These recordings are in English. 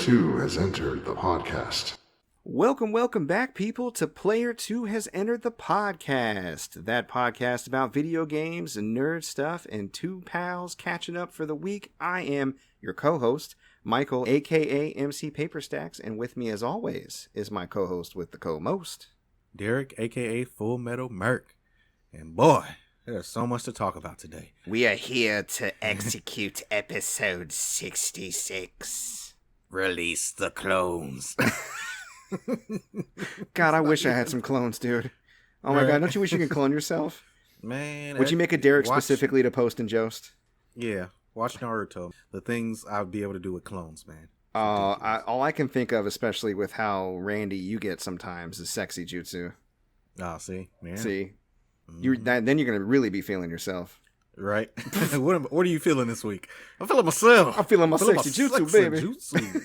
2 has entered the podcast. Welcome back, people, to Player 2 Has Entered the Podcast. That podcast about video games and nerd stuff and two pals catching up for the week. I am your co-host, Michael, a.k.a. MC Paperstacks, and with me, as always, is my co-host with the co-most, Derrick, a.k.a. Full Metal Merc. And boy, there's so much to talk about today. We are here to execute episode 66. Release the clones. God, I wish I had some clones, dude. Oh my God, don't you wish you could clone yourself? Man. Would you make a Derrick specifically to post and joust? Yeah, watch Naruto. The things I would be able to do with clones, man. All I can think of, especially with how randy you get sometimes, is sexy jutsu. Oh, see? Man. See? Then you're going to really be feeling yourself. Right? What are you feeling this week? I'm feeling myself. I'm feeling my sexy jutsu, baby. Jutsu.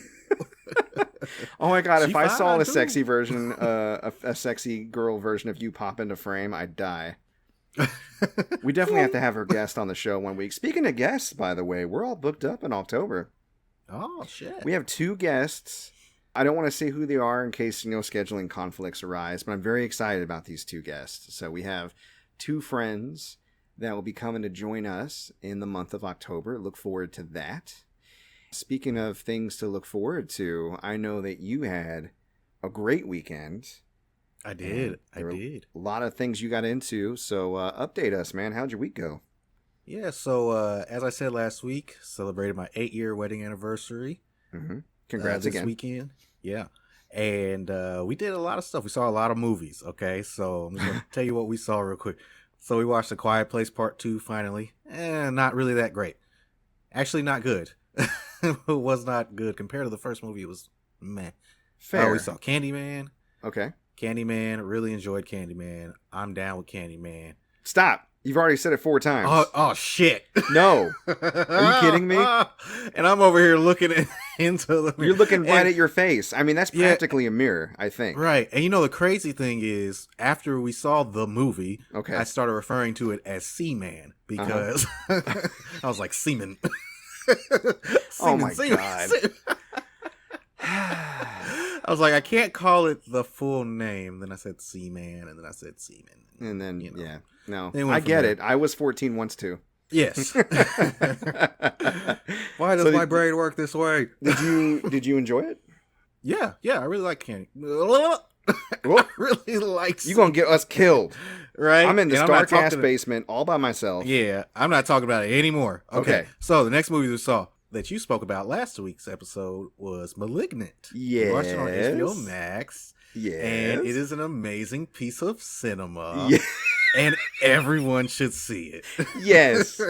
Oh my God, if I saw a too. sexy version, a sexy girl version of you pop into frame, I'd die. We definitely have to have her guest on the show one week. Speaking of guests, by the way, we're all booked up in October. Oh, shit. We have 2 guests. I don't want to say who they are in case, scheduling conflicts arise, but I'm very excited about these 2 guests. So we have 2 friends that will be coming to join us in the month of October. Look forward to that. Speaking of things to look forward to, I know that you had a great weekend. I did. A lot of things you got into, so update us, man. How'd your week go? Yeah, so as I said last week, celebrated my 8-year wedding anniversary. Mm-hmm. Congrats this again. weekend. Yeah. And we did a lot of stuff. We saw a lot of movies, okay? So I'm going to tell you what we saw real quick. So we watched A Quiet Place Part 2 finally. Not really that great. Actually, not good. It was not good. Compared to the first movie, it was meh. Fair. We saw Candyman. Okay. Candyman. Really enjoyed Candyman. I'm down with Candyman. Stop. You've already said it 4 times. Oh shit. No. Are you kidding me? And I'm over here looking into the mirror. You're looking right at your face. I mean, that's practically a mirror, I think. Right. And the crazy thing is, after we saw the movie, okay, I started referring to it as Seaman because I was like, Seaman. Oh my God. I was like, I can't call it the full name. Then I said Seaman, and then I said Seaman. And then, yeah. No, I get it. I was 14 once too. Yes. Why does my brain work this way? Did you enjoy it? Yeah, I really like Candy. Really likes. You gonna get us killed, right? I'm in the dark ass basement all by myself. Yeah, I'm not talking about it anymore. Okay. So the next movie we saw that you spoke about last week's episode was Malignant. Yes. You watched it on HBO Max. Yes. And it is an amazing piece of cinema. Yeah. And everyone should see it. Yes.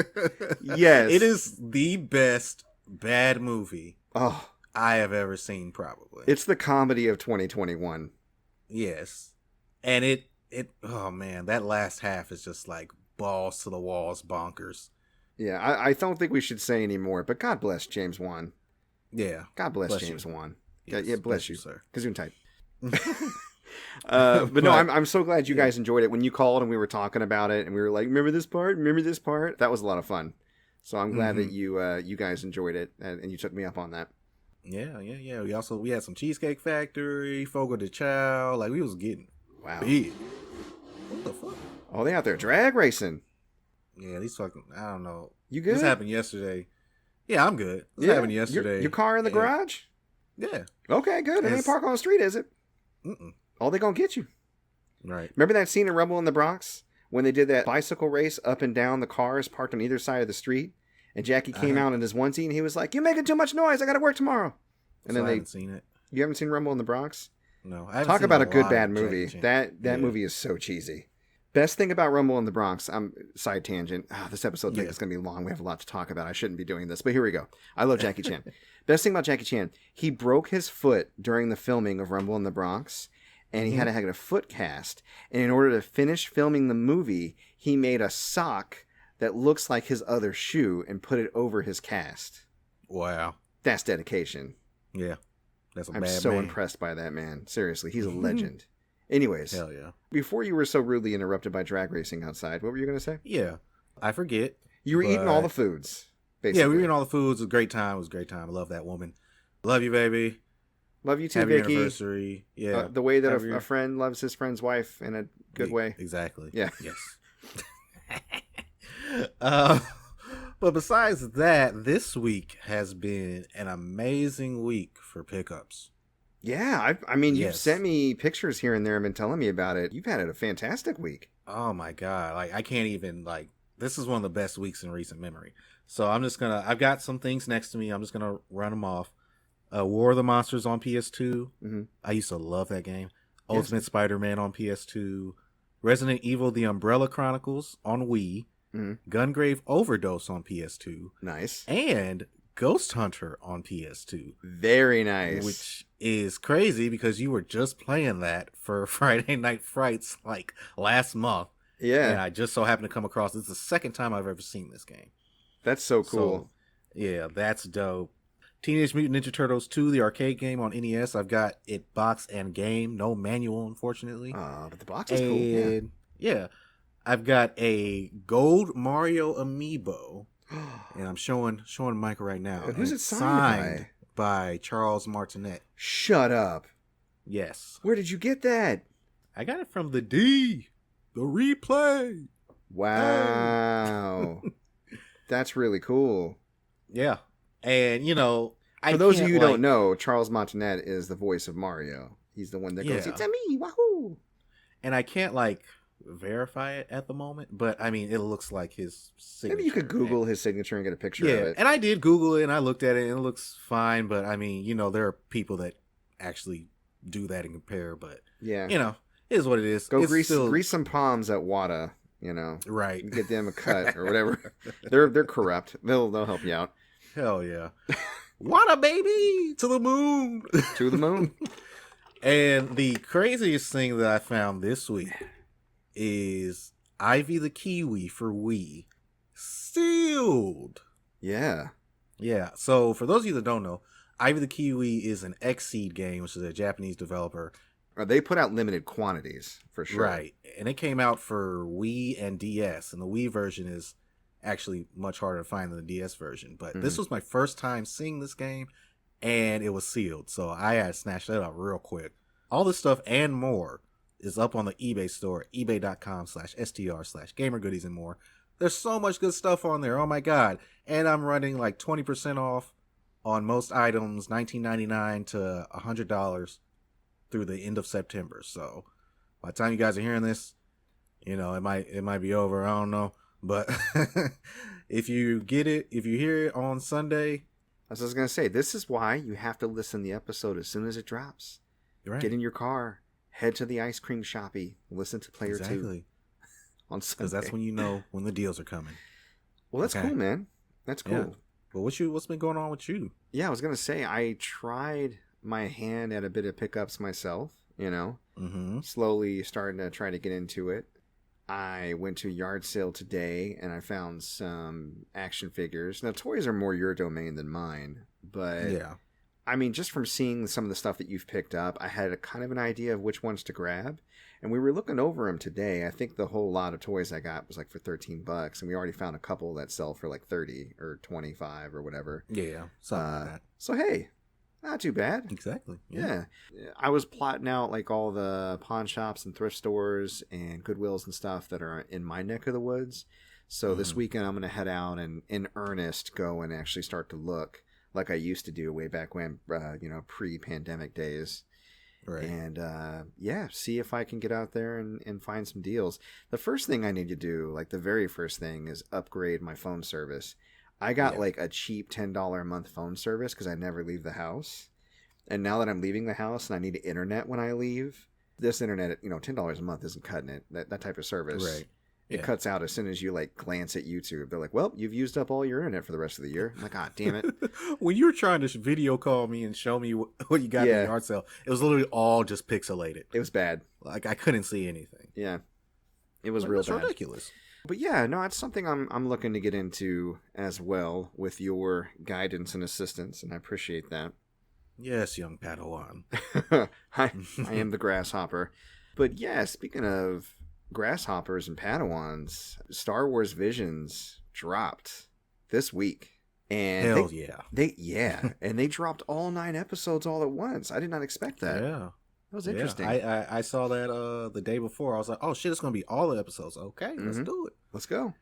Yes. It is the best bad movie I have ever seen, probably. It's the comedy of 2021. Yes. And it oh man, that last half is just like balls to the walls bonkers. Yeah, I don't think we should say any more, but God bless James Wan. Yeah. God bless James Wan. Yes, yeah, bless you, sir. Gesundheit. But no, I'm so glad you guys enjoyed it. When you called and we were talking about it and we were like, remember this part? That was a lot of fun. So I'm glad that you guys enjoyed it and you took me up on that. Yeah. We had some Cheesecake Factory, Fogo de Chao. Like, we was getting big. What the fuck? Oh, they out there drag racing. Yeah, these fucking, I don't know. You good? This happened yesterday. Yeah, I'm good. This happened yesterday. Your car in the garage? Yeah. Okay, good. It ain't parked on the street, is it? Mm-mm. Oh, they gonna get you. Right. Remember that scene in Rumble in the Bronx when they did that bicycle race up and down the cars parked on either side of the street? And Jackie came out in his onesie and he was like, "You're making too much noise. I gotta work tomorrow." And then I haven't seen it. You haven't seen Rumble in the Bronx? No. I haven't Talk seen about a good bad movie. That Yeah. movie is so cheesy. Best thing about Rumble in the Bronx, side tangent. This episode is going to be long. We have a lot to talk about. I shouldn't be doing this, but here we go. I love Jackie Chan. Best thing about Jackie Chan, he broke his foot during the filming of Rumble in the Bronx, and he had to have a foot cast. And in order to finish filming the movie, he made a sock that looks like his other shoe and put it over his cast. Wow. That's dedication. Yeah. That's a bad I'm man. so impressed by that man. Seriously, he's a legend. Anyways, hell yeah. Before you were so rudely interrupted by drag racing outside, what were you going to say? Yeah. I forget. You were eating all the foods, basically. Yeah, we were eating all the foods. It was a great time. I love that woman. Love you, baby. Love you too, Happy Vicky. anniversary. Yeah. The way that a friend loves his friend's wife in a good way. Exactly. Yeah. Yes. But besides that, this week has been an amazing week for pickups. Yeah, I mean, you've Yes. sent me pictures here and there and been telling me about it. You've had a fantastic week. Oh my God. Like, I can't even, like, this is one of the best weeks in recent memory. So I've got some things next to me. I'm just going to run them off. War of the Monsters on PS2. Mm-hmm. I used to love that game. Yes. Ultimate Spider-Man on PS2. Resident Evil The Umbrella Chronicles on Wii. Mm-hmm. Gungrave Overdose on PS2. Nice. And Ghost Hunter on PS2. Very nice. Which is crazy because you were just playing that for Friday Night Frights like last month. Yeah. And I just so happened to come across this is the second time I've ever seen this game. That's so cool. So, yeah, that's dope. Teenage Mutant Ninja Turtles 2, the arcade game on NES. I've got it box and game. No manual, unfortunately. But the box is cool. Yeah. I've got a gold Mario amiibo. And I'm showing Mike right now. Who's it signed by Charles Martinet. Shut up. Yes. Where did you get that? I got it from the replay. Wow. That's really cool. Yeah. And, for those of you who don't know, Charles Martinet is the voice of Mario. He's the one that goes, "It's a me, wahoo!" And I can't, verify it at the moment, but, I mean, it looks like his signature. Maybe you could Google his signature and get a picture of it. And I did Google it, and I looked at it, and it looks fine, but, I mean, there are people that actually do that and compare, but, yeah, it is what it is. Go grease some palms at Wata, Right. Get them a cut or whatever. They're corrupt. They'll help you out. Hell yeah. Wata, baby! To the moon! To the moon. And the craziest thing that I found this week is Ivy the Kiwi for Wii sealed. Yeah. Yeah. So for those of you that don't know, Ivy the Kiwi is an Xseed game, which is a Japanese developer. They put out limited quantities for sure. Right. And it came out for Wii and DS, and the Wii version is actually much harder to find than the DS version. But this was my first time seeing this game, and it was sealed. So I had to snatch that up real quick. All this stuff and more is up on the eBay store, ebay.com/str/gamergoodies and more. There's so much good stuff on there. Oh my God. And I'm running 20% off on most items, $19.99 to $100 through the end of September. So by the time you guys are hearing this, it might be over. I don't know. But if you get it, if you hear it on Sunday. As I was going to say, this is why you have to listen to the episode as soon as it drops. Right. Get in your car, head to the ice cream shoppy, listen to Player 2 on Sunday. Because that's when you know when the deals are coming. Well, that's cool, man. That's cool. Yeah. Well, what's been going on with you? Yeah, I was going to say, I tried my hand at a bit of pickups myself, slowly starting to try to get into it. I went to a yard sale today and I found some action figures. Now, toys are more your domain than mine, but yeah. I mean, just from seeing some of the stuff that you've picked up, I had a kind of an idea of which ones to grab. And we were looking over them today. I think the whole lot of toys I got was for $13, and we already found a couple that sell for $30 or $25 or whatever. Yeah, something like that. So hey, not too bad. Exactly. Yeah. I was plotting out all the pawn shops and thrift stores and Goodwills and stuff that are in my neck of the woods. So this weekend I'm going to head out and in earnest go and actually start to look like I used to do way back when, pre-pandemic days. Right. And, see if I can get out there and find some deals. The first thing I need to do, the very first thing, is upgrade my phone service. I got, a cheap $10 a month phone service because I never leave the house. And now that I'm leaving the house and I need internet when I leave, this internet, $10 a month isn't cutting it. That type of service. Right. It cuts out as soon as you glance at YouTube. They're like, well, you've used up all your internet for the rest of the year. I'm like, God damn it. When you were trying to video call me and show me what you got in the yard sale, it was literally all just pixelated. It was bad. I couldn't see anything. Yeah. It was real bad. That's ridiculous. But yeah, no, it's something I'm looking to get into as well with your guidance and assistance, and I appreciate that. Yes, young Padawan. I am the grasshopper. But yeah, speaking of grasshoppers and Padawans, Star Wars Visions dropped this week. And Hell and they dropped all 9 episodes all at once. I did not expect that. Yeah. That was interesting. I saw that the day before. I was like, oh shit, it's gonna be all the episodes. Okay, let's do it. Let's go.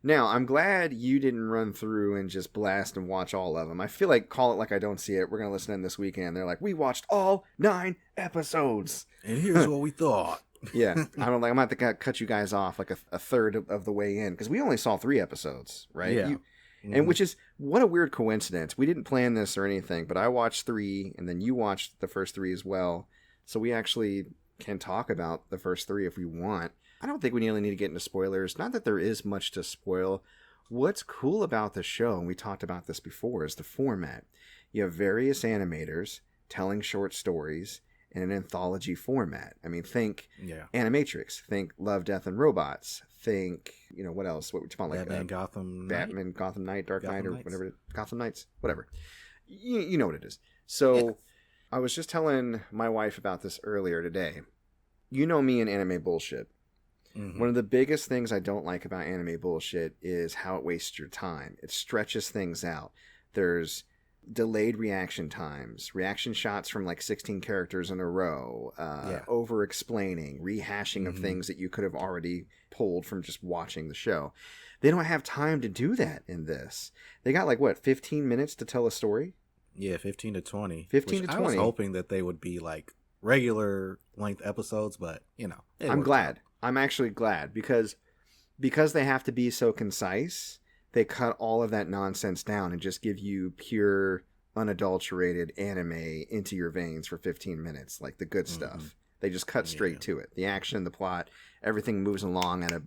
Now, I'm glad you didn't run through and just blast and watch all of them. I feel like Call It Like I Don't See It. We're going to listen in this weekend. They're like, we watched all 9 episodes. And here's what we thought. Yeah. I'm going to have to cut you guys off like a third of the way in because we only saw 3 episodes, right? Yeah. And which is, what a weird coincidence. We didn't plan this or anything, but I watched 3 and then you watched the first 3 as well. So we actually can talk about the first 3 if we want. I don't think we really need to get into spoilers. Not that there is much to spoil. What's cool about the show, and we talked about this before, is the format. You have various animators telling short stories in an anthology format. I mean, think Animatrix, think Love, Death, and Robots, think, what else? What would you call it? Batman, Gotham Knight, Dark Knight, or Knights. whatever. Gotham Knights, whatever. You know what it is. So I was just telling my wife about this earlier today. You know me and anime bullshit. Mm-hmm. One of the biggest things I don't like about anime bullshit is how it wastes your time. It stretches things out. There's delayed reaction times, reaction shots from like 16 characters in a row, over-explaining, rehashing of things that you could have already pulled from just watching the show. They don't have time to do that in this. They got 15 minutes to tell a story? Yeah, 15 to 20. 15 to 20. I was hoping that they would be regular length episodes, but I'm glad. I'm actually glad because they have to be so concise. They cut all of that nonsense down and just give you pure, unadulterated anime into your veins for 15 minutes, like the good stuff. They just cut straight to it. The action, the plot, everything moves along at a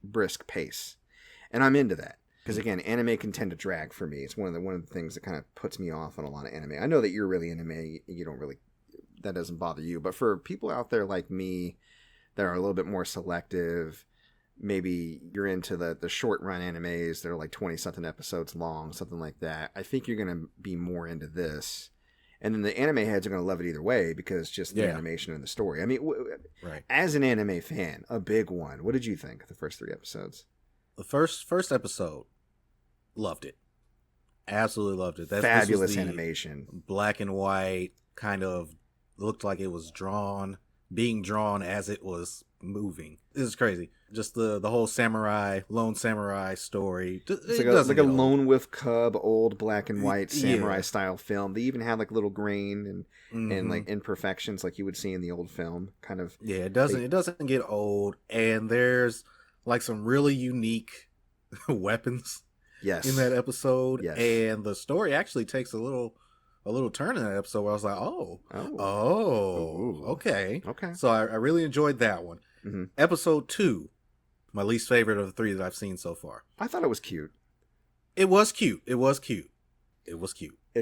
brisk pace, and I'm into that because again, anime can tend to drag for me. It's one of the things that kind of puts me off on a lot of anime. I know that you're really anime. You don't really, that doesn't bother you, but for people out there like me that are a little bit more selective, maybe you're into the short run animes that are 20-something episodes long, something like that. I think you're going to be more into this. And then the anime heads are going to love it either way because just the animation and the story. I mean, as an anime fan, a big one, what did you think of the first 3 episodes? The first episode, loved it. Absolutely loved it. Fabulous animation. Black and white, kind of looked like it was being drawn as it was moving. This is crazy. Just the whole lone samurai story. It's like a Lone Wolf Cub, old black and white samurai style film. They even had little grain and imperfections like you would see in the old film. Kind of. Yeah, it doesn't get old, and there's some really unique weapons. Yes. In that episode. Yes. And the story actually takes a little turn in that episode where I was like, okay. So I really enjoyed that one. Mm-hmm. Episode 2, my least favorite of the 3 that I've seen so far. I thought it was cute. It was cute. It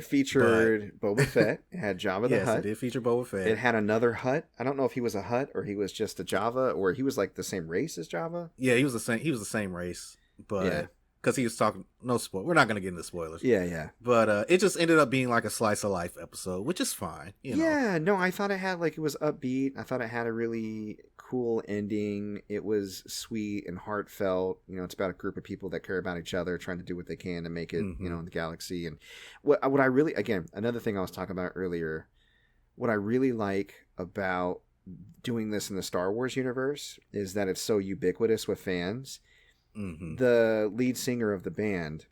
featured Boba Fett. It had Jabba the Hutt. Yes, it did feature Boba Fett. It had another Hutt. I don't know if he was a Hutt or he was just a Java or he was the same race as Java. Yeah, he was the same race, but because he was talking, no spoil. We're not going to get into spoilers. Yeah. But it just ended up being a slice of life episode, which is fine. Yeah, no, I thought it had it was upbeat. I thought it had a really cool ending. It was sweet and heartfelt. It's about a group of people that care about each other, trying to do what they can to make it, in the galaxy. And what I really, again, another thing I was talking about earlier, what I really like about doing this in the Star Wars universe is that it's so ubiquitous with fans. The lead singer of the band,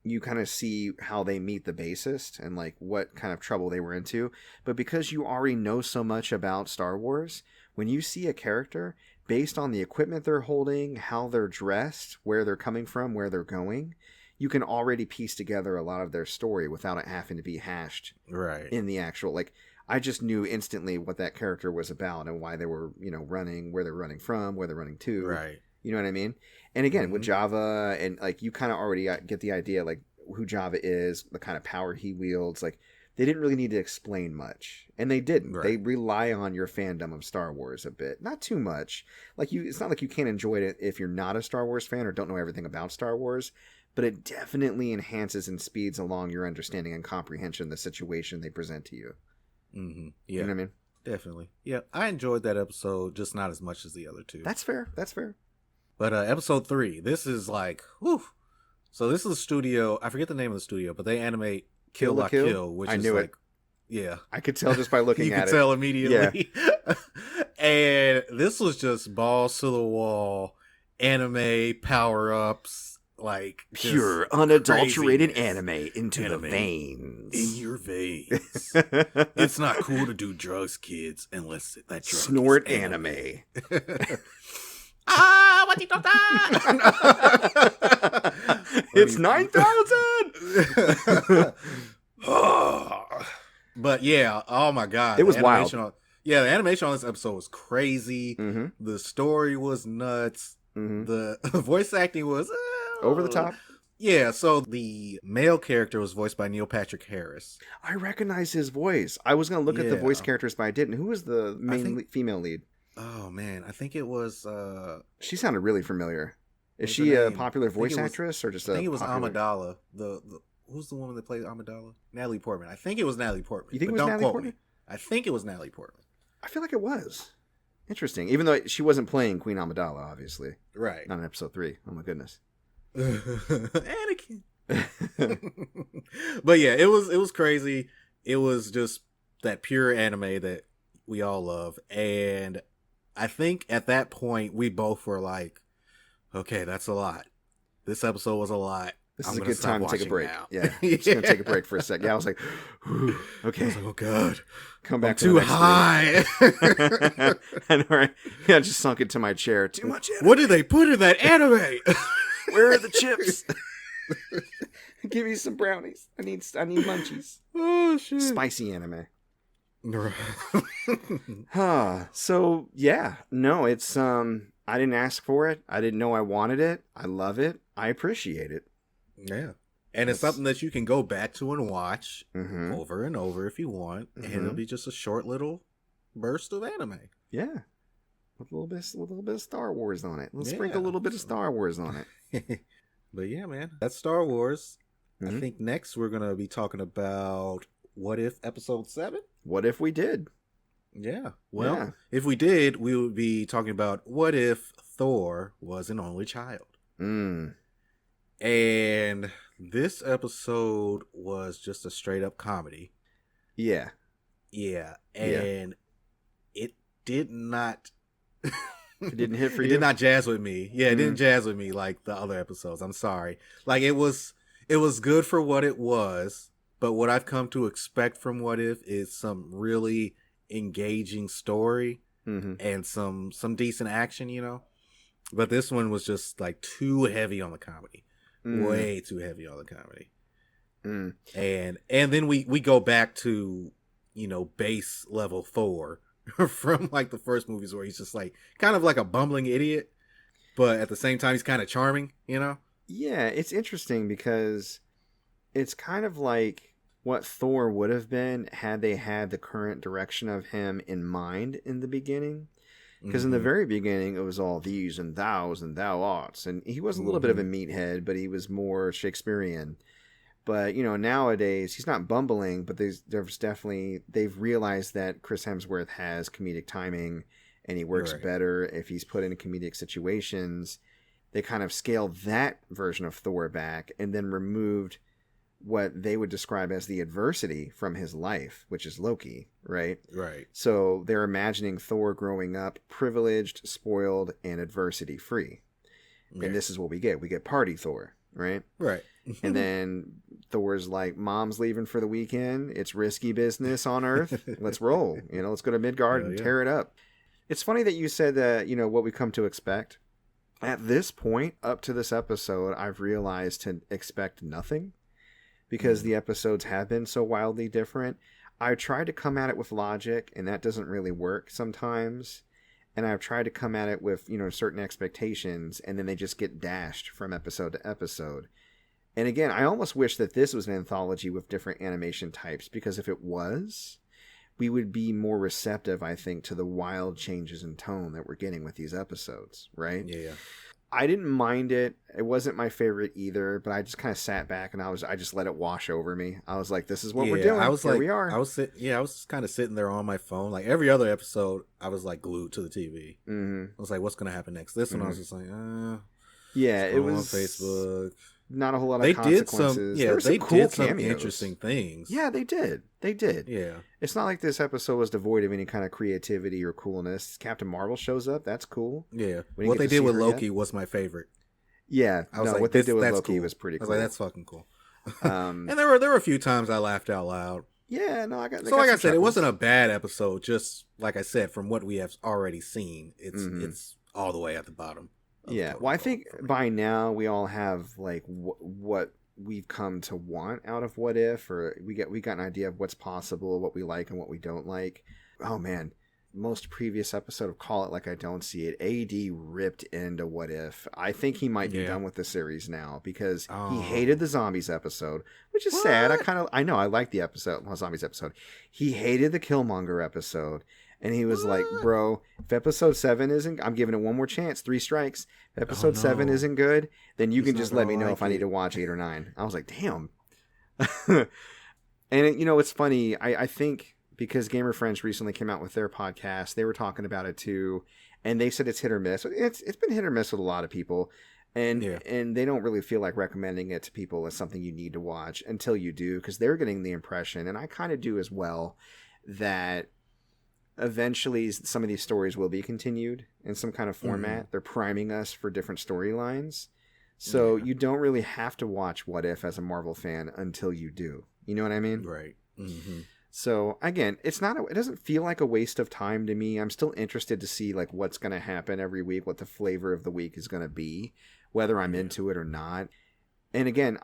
you kind of see how they meet the bassist and what kind of trouble they were into. But because you already know so much about Star Wars, when you see a character based on the equipment they're holding, how they're dressed, where they're coming from, where they're going, you can already piece together a lot of their story without it having to be hashed in the actual, I just knew instantly what that character was about and why they were, running, where they're running from, where they're running to. Right. You know what I mean? And again, with Java, and you kind of already get the idea, who Java is, the kind of power he wields. They didn't really need to explain much, and they didn't. Right. They rely on your fandom of Star Wars a bit, not too much. It's not like you can't enjoy it if you're not a Star Wars fan or don't know everything about Star Wars, but it definitely enhances and speeds along your understanding and comprehension of the situation they present to you. Mm-hmm. Yeah, you know what I mean? Definitely. Yeah, I enjoyed that episode, just not as much as the other 2. That's fair. But episode 3, this is So this is a studio. I forget the name of the studio, but they animate Kill la Kill? Kill, which I is knew like, it. yeah, I could tell just by looking you at could it. tell immediately. And this was just balls to the wall, anime power ups, like Pure, unadulterated craziness. anime into the veins. In your veins. It's not cool to do drugs, kids, unless that drug Snort is anime. Ah, what you thought? It's 9,000. But yeah, oh my god, It was wild. The animation on this episode was crazy. Mm-hmm. The story was nuts. Mm-hmm. The voice acting was Over the top. Yeah, so the male character was voiced by Neil Patrick Harris. I recognize his voice. I was going to look at the Yeah. voice characters, but I didn't. Who was the main female lead? Oh man, I think it was. She sounded really familiar. Is What's she her a name? popular I think voice it was- actress or just I a think it was popular... Amidala. The who's the woman that played Amidala? Natalie Portman. I think it was Natalie Portman. You think it but was don't Natalie quote Portman? me. I think it was Natalie Portman. I feel like it was. Interesting. Even though she wasn't playing Queen Amidala, obviously. Right. Not in episode 3. Oh my goodness. Anakin. But yeah, it was crazy. It was just that pure anime that we all love. And I think at that point we both were like, okay, that's a lot. This episode was a lot. This I'm is a gonna good time to stop take a watching break. now. Yeah. I'm just going to take a break for a sec. Yeah, I was like, whew, I okay. was like, oh god, Come back I'm to too the next high. screen. And right, yeah, I just sunk into my chair. Too much anime. What did they put in that anime? Where are the chips? Give me some brownies. I need munchies. Oh shit. Spicy anime. So yeah, no, it's I didn't ask for it. I didn't know I wanted it. I love it. I appreciate it. Yeah. And it's something that you can go back to and watch Mm-hmm. over and over if you want. And it'll be just a short little burst of anime. Yeah, with a little bit of Star Wars on it. Let's Yeah. sprinkle a little bit of Star Wars on it. But yeah, man, that's Star Wars. Mhm. I think next we're going to be talking about What If Episode 7? What if we did? Yeah. Well, Yeah. if we did, we would be talking about what if Thor was an only child. Mm. And this episode was just a straight up comedy. Yeah. Yeah. Yeah. And it did not. It didn't hit for It you? did not jazz with me. Yeah, it Mm. didn't jazz with me like the other episodes. I'm sorry. Like it was good for what it was, but what I've come to expect from What If is some really engaging story Mm-hmm. and some decent action, you know. But this one was just like too heavy on the comedy. Mm. Way too heavy on the comedy. Mm. And then we go back to, you know, base level Thor from like the first movies where he's just like kind of like a bumbling idiot, but at the same time he's kind of charming, you know? Yeah, it's interesting because it's kind of like what Thor would have been had they had the current direction of him in mind in the beginning. Because in the very beginning, it was all these and thous and thou oughts. And he was a little bit of a meathead, but he was more Shakespearean. But, you know, nowadays, he's not bumbling, but there's definitely, they've realized that Chris Hemsworth has comedic timing and he works Right. better if he's put in comedic situations. They kind of scaled that version of Thor back and then removed what they would describe as the adversity from his life, which is Loki, right? Right. So they're imagining Thor growing up privileged, spoiled, and adversity free. Yeah. And this is what we get. We get party Thor, right? Right. And then Thor's like, Mom's leaving for the weekend. It's risky business on Earth. Let's roll. You know, let's go to Midgard and tear it up. It's funny that you said that, you know, what we come to expect. At this point, up to this episode, I've realized to expect nothing because the episodes have been so wildly different. I tried to come at it with logic, and that doesn't really work sometimes. And I've tried to come at it with, you know, certain expectations, and then they just get dashed from episode to episode. And again, I almost wish that this was an anthology with different animation types, because if it was, we would be more receptive, I think, to the wild changes in tone that we're getting with these episodes, right? Yeah. I didn't mind it. It wasn't my favorite either, but I just kind of sat back and I just let it wash over me. I was like, this is what we're doing. I was Here like, we are. I was kind of sitting there on my phone. Like every other episode, I was like glued to the TV. Mm-hmm. I was like, what's going to happen next? This one, I was just like, Yeah, it Scroll was on Facebook. not a whole lot of They did consequences. some, There were they cool did some cameos. interesting things. Yeah, they did. They did. Yeah. It's not like this episode was devoid of any kind of creativity or coolness. Captain Marvel shows up. That's cool. Yeah. We didn't What get they to did see with her Loki yet. was my favorite. Yeah, I was like, what they did with that's Loki cool. was pretty I was cool. like, that's fucking cool. Um, And there were a few times I laughed out loud. yeah, no, I got. So like I said, it wasn't a bad episode. Just like I said, from what we have already seen, it's all the way at the bottom. Yeah, well, I think by now we all have like what we've come to want out of What If, or we got an idea of what's possible, what we like and what we don't like. Oh man, most previous episode of Call It Like I Don't See It, AD ripped into What If. I think he might be done with the series now because he hated the zombies episode, which is sad. I know I like the zombies episode. He hated the Killmonger episode. And he was like, bro, if episode 7 isn't, I'm giving it one more chance, 3 strikes. If episode 7 isn't good, then you can just let me know if I need to watch 8 or 9. I was like, damn. And, it's funny. I think because Gamer Friends recently came out with their podcast, they were talking about it too. And they said it's hit or miss. It's been hit or miss with a lot of people. And they don't really feel like recommending it to people as something you need to watch until you do. Because they're getting the impression, and I kind of do as well, that eventually some of these stories will be continued in some kind of format. They're priming us for different storylines. So you don't really have to watch What If as a Marvel fan until you do. You know what I mean? Right. Mm-hmm. So again, it doesn't feel like a waste of time to me. I'm still interested to see like what's going to happen every week, what the flavor of the week is going to be, whether I'm into it or not. And again,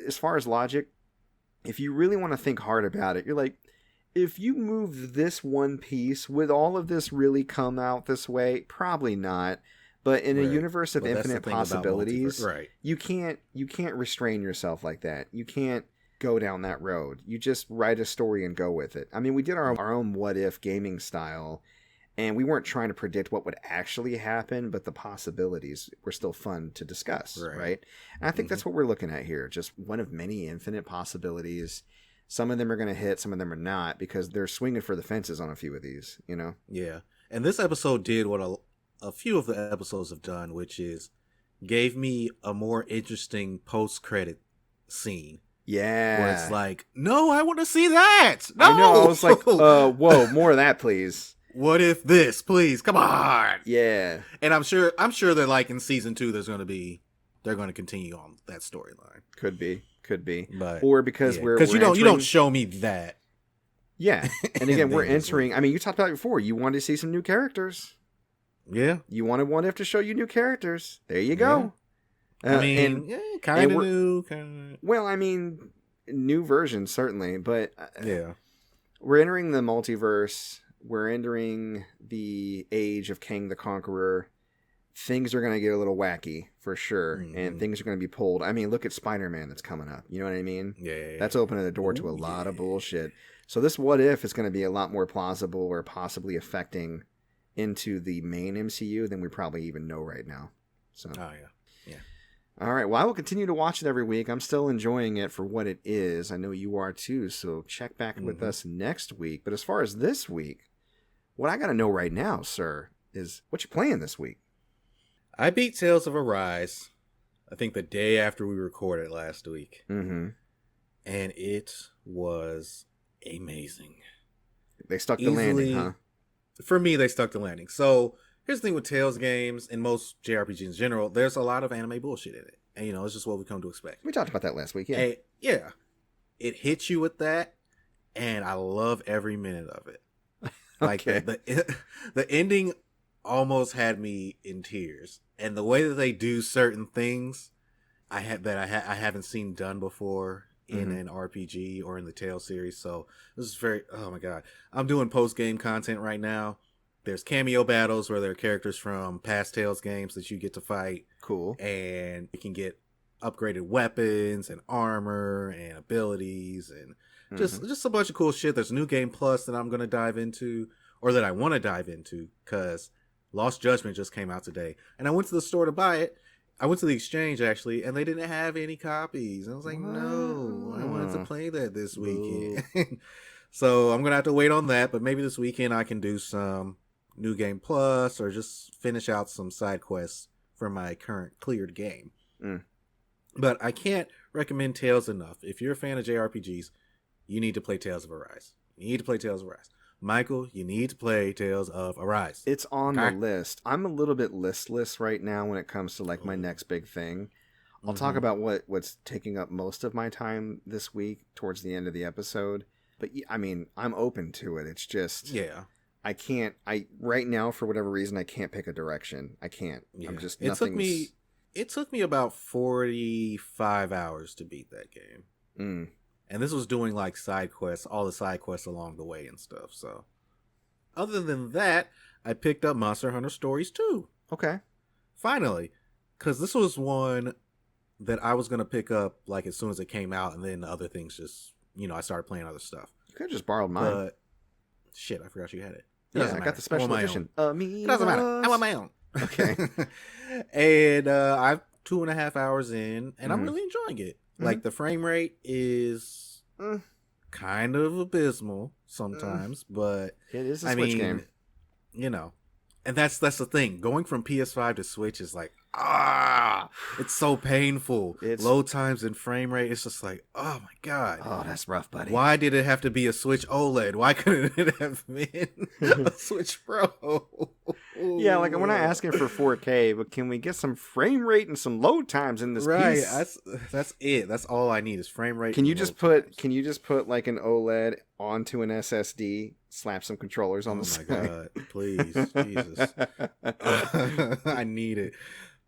as far as logic, if you really want to think hard about it, you're like, if you move this one piece, would all of this really come out this way? Probably not. But in a universe of infinite possibilities, you can't restrain yourself like that. You can't go down that road. You just write a story and go with it. I mean, we did our own What If gaming style, and we weren't trying to predict what would actually happen, but the possibilities were still fun to discuss, right? And I think that's what we're looking at here. Just one of many infinite possibilities. Some of them are going to hit, some of them are not, because they're swinging for the fences on a few of these, Yeah. And this episode did what a few of the episodes have done, which is gave me a more interesting post-credit scene. Yeah. Where it's like, no, I want to see that. No! I know. I was like, whoa, more of that, please. What if this, please? Come on. Yeah. And I'm sure they're like in season 2, they're going to continue on that storyline. Could be. But, or because you don't show me that. Yeah. And again, we're entering, I mean, you talked about it before. You wanted to see some new characters. Yeah. You wanted What If to show you new characters. There you go. Yeah. I mean, kind of new. Well, I mean, new versions, certainly. But yeah, we're entering the multiverse. We're entering the age of Kang the Conqueror. Things are going to get a little wacky, for sure. Mm-hmm. And things are going to be pulled. I mean, look at Spider-Man that's coming up. You know what I mean? Yeah. That's opening the door to a lot of bullshit. So this What If is going to be a lot more plausible or possibly affecting into the main MCU than we probably even know right now. So. Oh, yeah. All right. Well, I will continue to watch it every week. I'm still enjoying it for what it is. I know you are too. So check back with us next week. But as far as this week, what I got to know right now, sir, is what you playing this week? I beat Tales of Arise, I think the day after we recorded last week. Mm-hmm. And it was amazing. They stuck the landing, huh? For me, they stuck the landing. So here's the thing with Tales games and most JRPGs in general, there's a lot of anime bullshit in it. And, it's just what we come to expect. We talked about that last week, yeah. And, yeah. It hits you with that, and I love every minute of it. Like, okay. the ending almost had me in tears. And the way that they do certain things I haven't seen done before in an RPG or in the Tales series. So this is oh my God. I'm doing post-game content right now. There's cameo battles where there are characters from past Tales games that you get to fight. Cool. And you can get upgraded weapons and armor and abilities and just a bunch of cool shit. There's a new game plus that I'm going to dive into, or that I want to dive into, because Lost Judgment just came out today. And I went to the store to buy it. I went to the exchange, actually, and they didn't have any copies. And I was like, no, I wanted to play that this weekend. So I'm going to have to wait on that. But maybe this weekend I can do some New Game Plus or just finish out some side quests for my current cleared game. Mm. But I can't recommend Tales enough. If you're a fan of JRPGs, you need to play Tales of Arise. Michael, you need to play Tales of Arise. It's on the list. I'm a little bit listless right now when it comes to like my next big thing. I'll talk about what's taking up most of my time this week towards the end of the episode. But I mean, I'm open to it. It's just I can't. Right now, for whatever reason, I can't pick a direction. I can't. Yeah. I'm just. It took me about 45 hours to beat that game. Mm. And this was doing like side quests, all the side quests along the way and stuff. So, other than that, I picked up Monster Hunter Stories 2. Okay. Finally. Because this was one that I was going to pick up like as soon as it came out. And then the other things just, I started playing other stuff. You could have just borrowed mine. But, shit, I forgot you had it. Yeah, I got the special edition. It doesn't matter. I want my own. Okay. And I'm 2.5 hours in, and I'm really enjoying it. Like, the frame rate is kind of abysmal sometimes, but it is a Switch game. And that's the thing. Going from PS5 to Switch is like, it's so painful. It's low times and frame rate. It's just like, oh my God. Oh, that's rough, buddy. Why did it have to be a Switch OLED? Why couldn't it have been a Switch Pro? Yeah, like we're not asking for 4K, but can we get some frame rate and some load times in this piece? That's it. That's all I need is frame rate. Can you just put like an OLED onto an SSD, slap some controllers on the side? Oh my God, please, Jesus. I need it.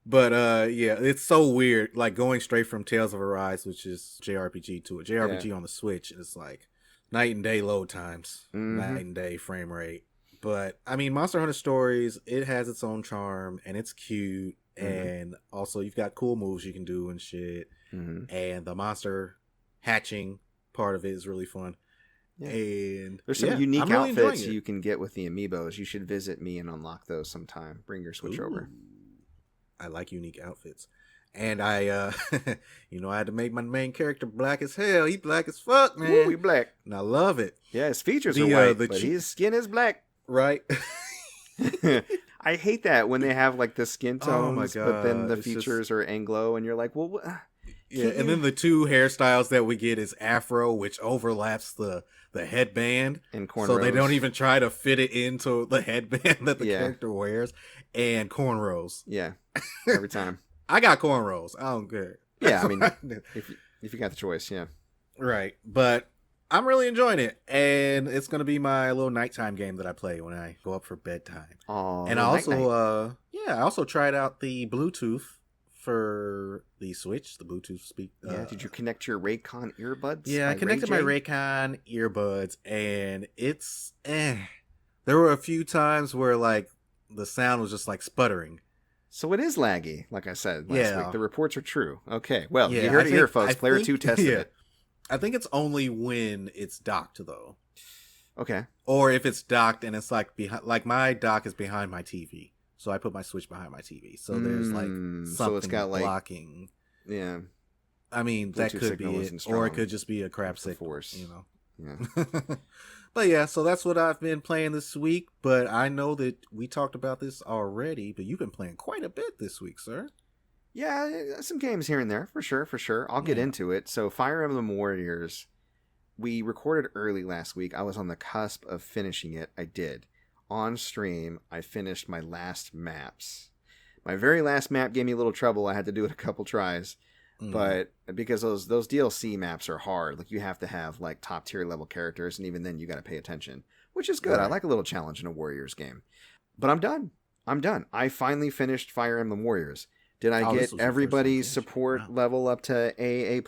But yeah, it's so weird. Like going straight from Tales of Arise, which is JRPG, to a JRPG on the Switch, it's like night and day load times, night and day frame rate. But I mean, Monster Hunter Stories, it has its own charm and it's cute, and also you've got cool moves you can do and shit, and the monster hatching part of it is really fun. Yeah. And there's some unique outfits you can get with the amiibos. You should visit me and unlock those sometime. Bring your Switch over. I like unique outfits. And I I had to make my main character black as hell. He black as fuck, man. Ooh, he black. And I love it. Yeah, his features are white, but his skin is black. Right. I hate that when they have like the skin tones, oh my God. But then the features are Anglo, and you're like, well, what? Yeah, and then the two hairstyles that we get is afro, which overlaps the headband, and cornrows. So they don't even try to fit it into the headband that the character wears, and cornrows. Yeah, every time. I got cornrows. I don't care. Yeah, I mean, if you got the choice, yeah. Right, but I'm really enjoying it, and it's gonna be my little nighttime game that I play when I go up for bedtime. Oh, and I also, I also tried out the Bluetooth for the Switch, the Bluetooth speak. Did you connect your Raycon earbuds? Yeah, I connected my Raycon earbuds, and it's There were a few times where like the sound was just like sputtering. So it is laggy, like I said last week. The reports are true. Okay, well, you heard it here, folks. Player 2 tested it. I think it's only when it's docked, though. Okay. Or if it's docked and it's like behind, like my dock is behind my TV. So I put my Switch behind my TV. So there's like something so it's got blocking. Yeah. I mean, Bluetooth that could be it. Or it could just be a crap signal, force. Yeah. But yeah, so that's what I've been playing this week. But I know that we talked about this already, but you've been playing quite a bit this week, sir. Yeah, some games here and there, for sure. I'll get into it. So Fire Emblem Warriors, we recorded early last week. I was on the cusp of finishing it. I did. On stream, I finished my last maps. My very last map gave me a little trouble. I had to do it a couple tries. But because those DLC maps are hard, like you have to have like top tier level characters, and even then you got to pay attention, which is good. Right. I like a little challenge in a Warriors game. But I'm done. I finally finished Fire Emblem Warriors. Did I get everybody's support level up to AA+?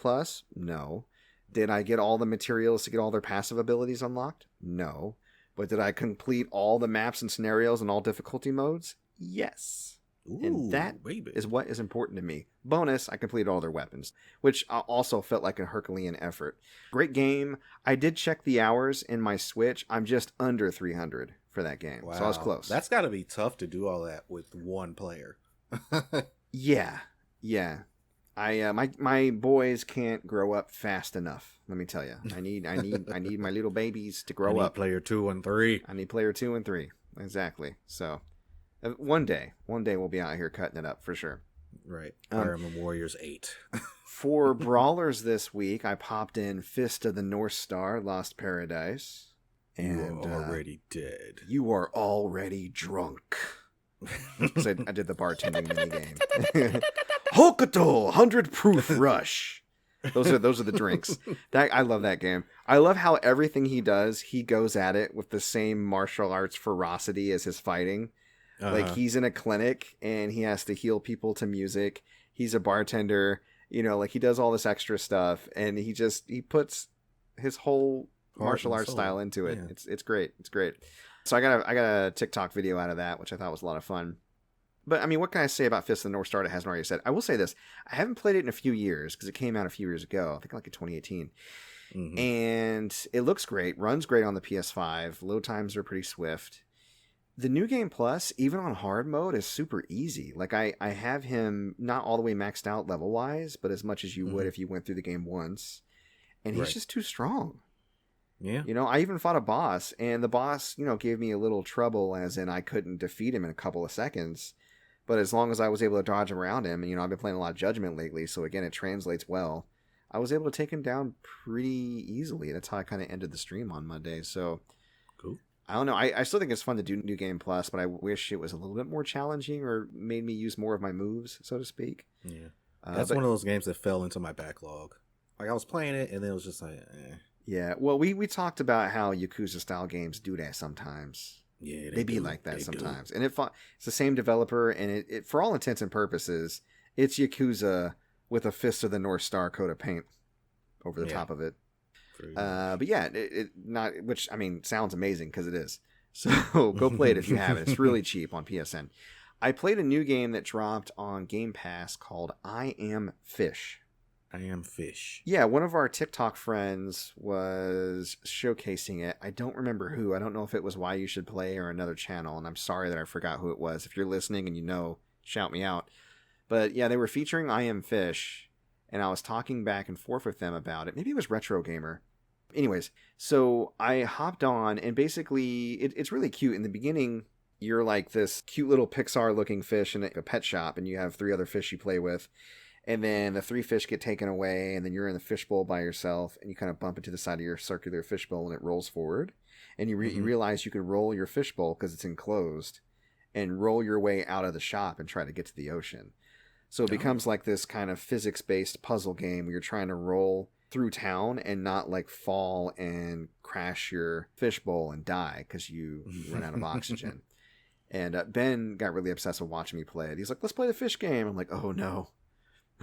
No. Did I get all the materials to get all their passive abilities unlocked? No. But did I complete all the maps and scenarios and all difficulty modes? Yes. Ooh, and that is what is important to me. Bonus, I completed all their weapons, which also felt like a Herculean effort. Great game. I did check the hours in my Switch. I'm just under 300 for that game. Wow. So I was close. That's got to be tough to do all that with one player. Yeah. My boys can't grow up fast enough. Let me tell you. I need my little babies to grow up. Player 2 and 3. I need player 2 and 3. Exactly. So One day we'll be out here cutting it up for sure. Right. Fire Emblem Warriors 8. For brawlers this week, I popped in Fist of the North Star, Lost Paradise. And you are already dead. You are already drunk. Because I did the bartending minigame. Hokuto 100 Proof Rush. Those are the drinks. I love that game. I love how everything he does, he goes at it with the same martial arts ferocity as his fighting. Like he's in a clinic and he has to heal people to music. He's a bartender, like he does all this extra stuff, and he puts his whole martial arts style into it. Yeah. It's great. It's great. So I got a TikTok video out of that, which I thought was a lot of fun. But I mean, what can I say about Fist of the North Star that hasn't already said? I will say this: I haven't played it in a few years because it came out a few years ago. I think like in 2018. Mm-hmm. And it looks great, runs great on the PS5. Load times are pretty swift. The New Game Plus, even on hard mode, is super easy. Like I have him not all the way maxed out level wise, but as much as you would if you went through the game once. And he's just too strong. Yeah. I even fought a boss, and the boss, gave me a little trouble, as in I couldn't defeat him in a couple of seconds. But as long as I was able to dodge around him, and I've been playing a lot of Judgment lately, so again, it translates well. I was able to take him down pretty easily. That's how I kind of ended the stream on Monday. So, cool. I don't know. I still think it's fun to do New Game Plus, but I wish it was a little bit more challenging or made me use more of my moves, so to speak. Yeah. That's one of those games that fell into my backlog. Like, I was playing it, and then it was just like, eh. Yeah. Well, we talked about how Yakuza-style games do that sometimes. Yeah, they be like that sometimes. And it's the same developer, and it for all intents and purposes, it's Yakuza with a Fist of the North Star coat of paint over the top of it. But yeah, which I mean sounds amazing because it is. So go play it if you haven't. It's really cheap on PSN. I played a new game that dropped on Game Pass called I Am Fish. I Am Fish. Yeah, one of our TikTok friends was showcasing it. I don't remember who. I don't know if it was Why You Should Play or another channel, and I'm sorry that I forgot who it was. If you're listening and shout me out. But yeah, they were featuring I Am Fish, and I was talking back and forth with them about it. Maybe it was Retro Gamer. Anyways, so I hopped on, and basically, it's really cute. In the beginning, you're like this cute little Pixar-looking fish in a pet shop, and you have 3 other fish you play with. And then the 3 fish get taken away, and then you're in the fishbowl by yourself, and you kind of bump into the side of your circular fishbowl, and it rolls forward. And you realize you can roll your fishbowl, because it's enclosed, and roll your way out of the shop and try to get to the ocean. So it becomes like this kind of physics-based puzzle game where you're trying to roll through town and not like fall and crash your fishbowl and die because you run out of oxygen. And Ben got really obsessed with watching me play it. He's like, let's play the fish game. I'm like, oh no.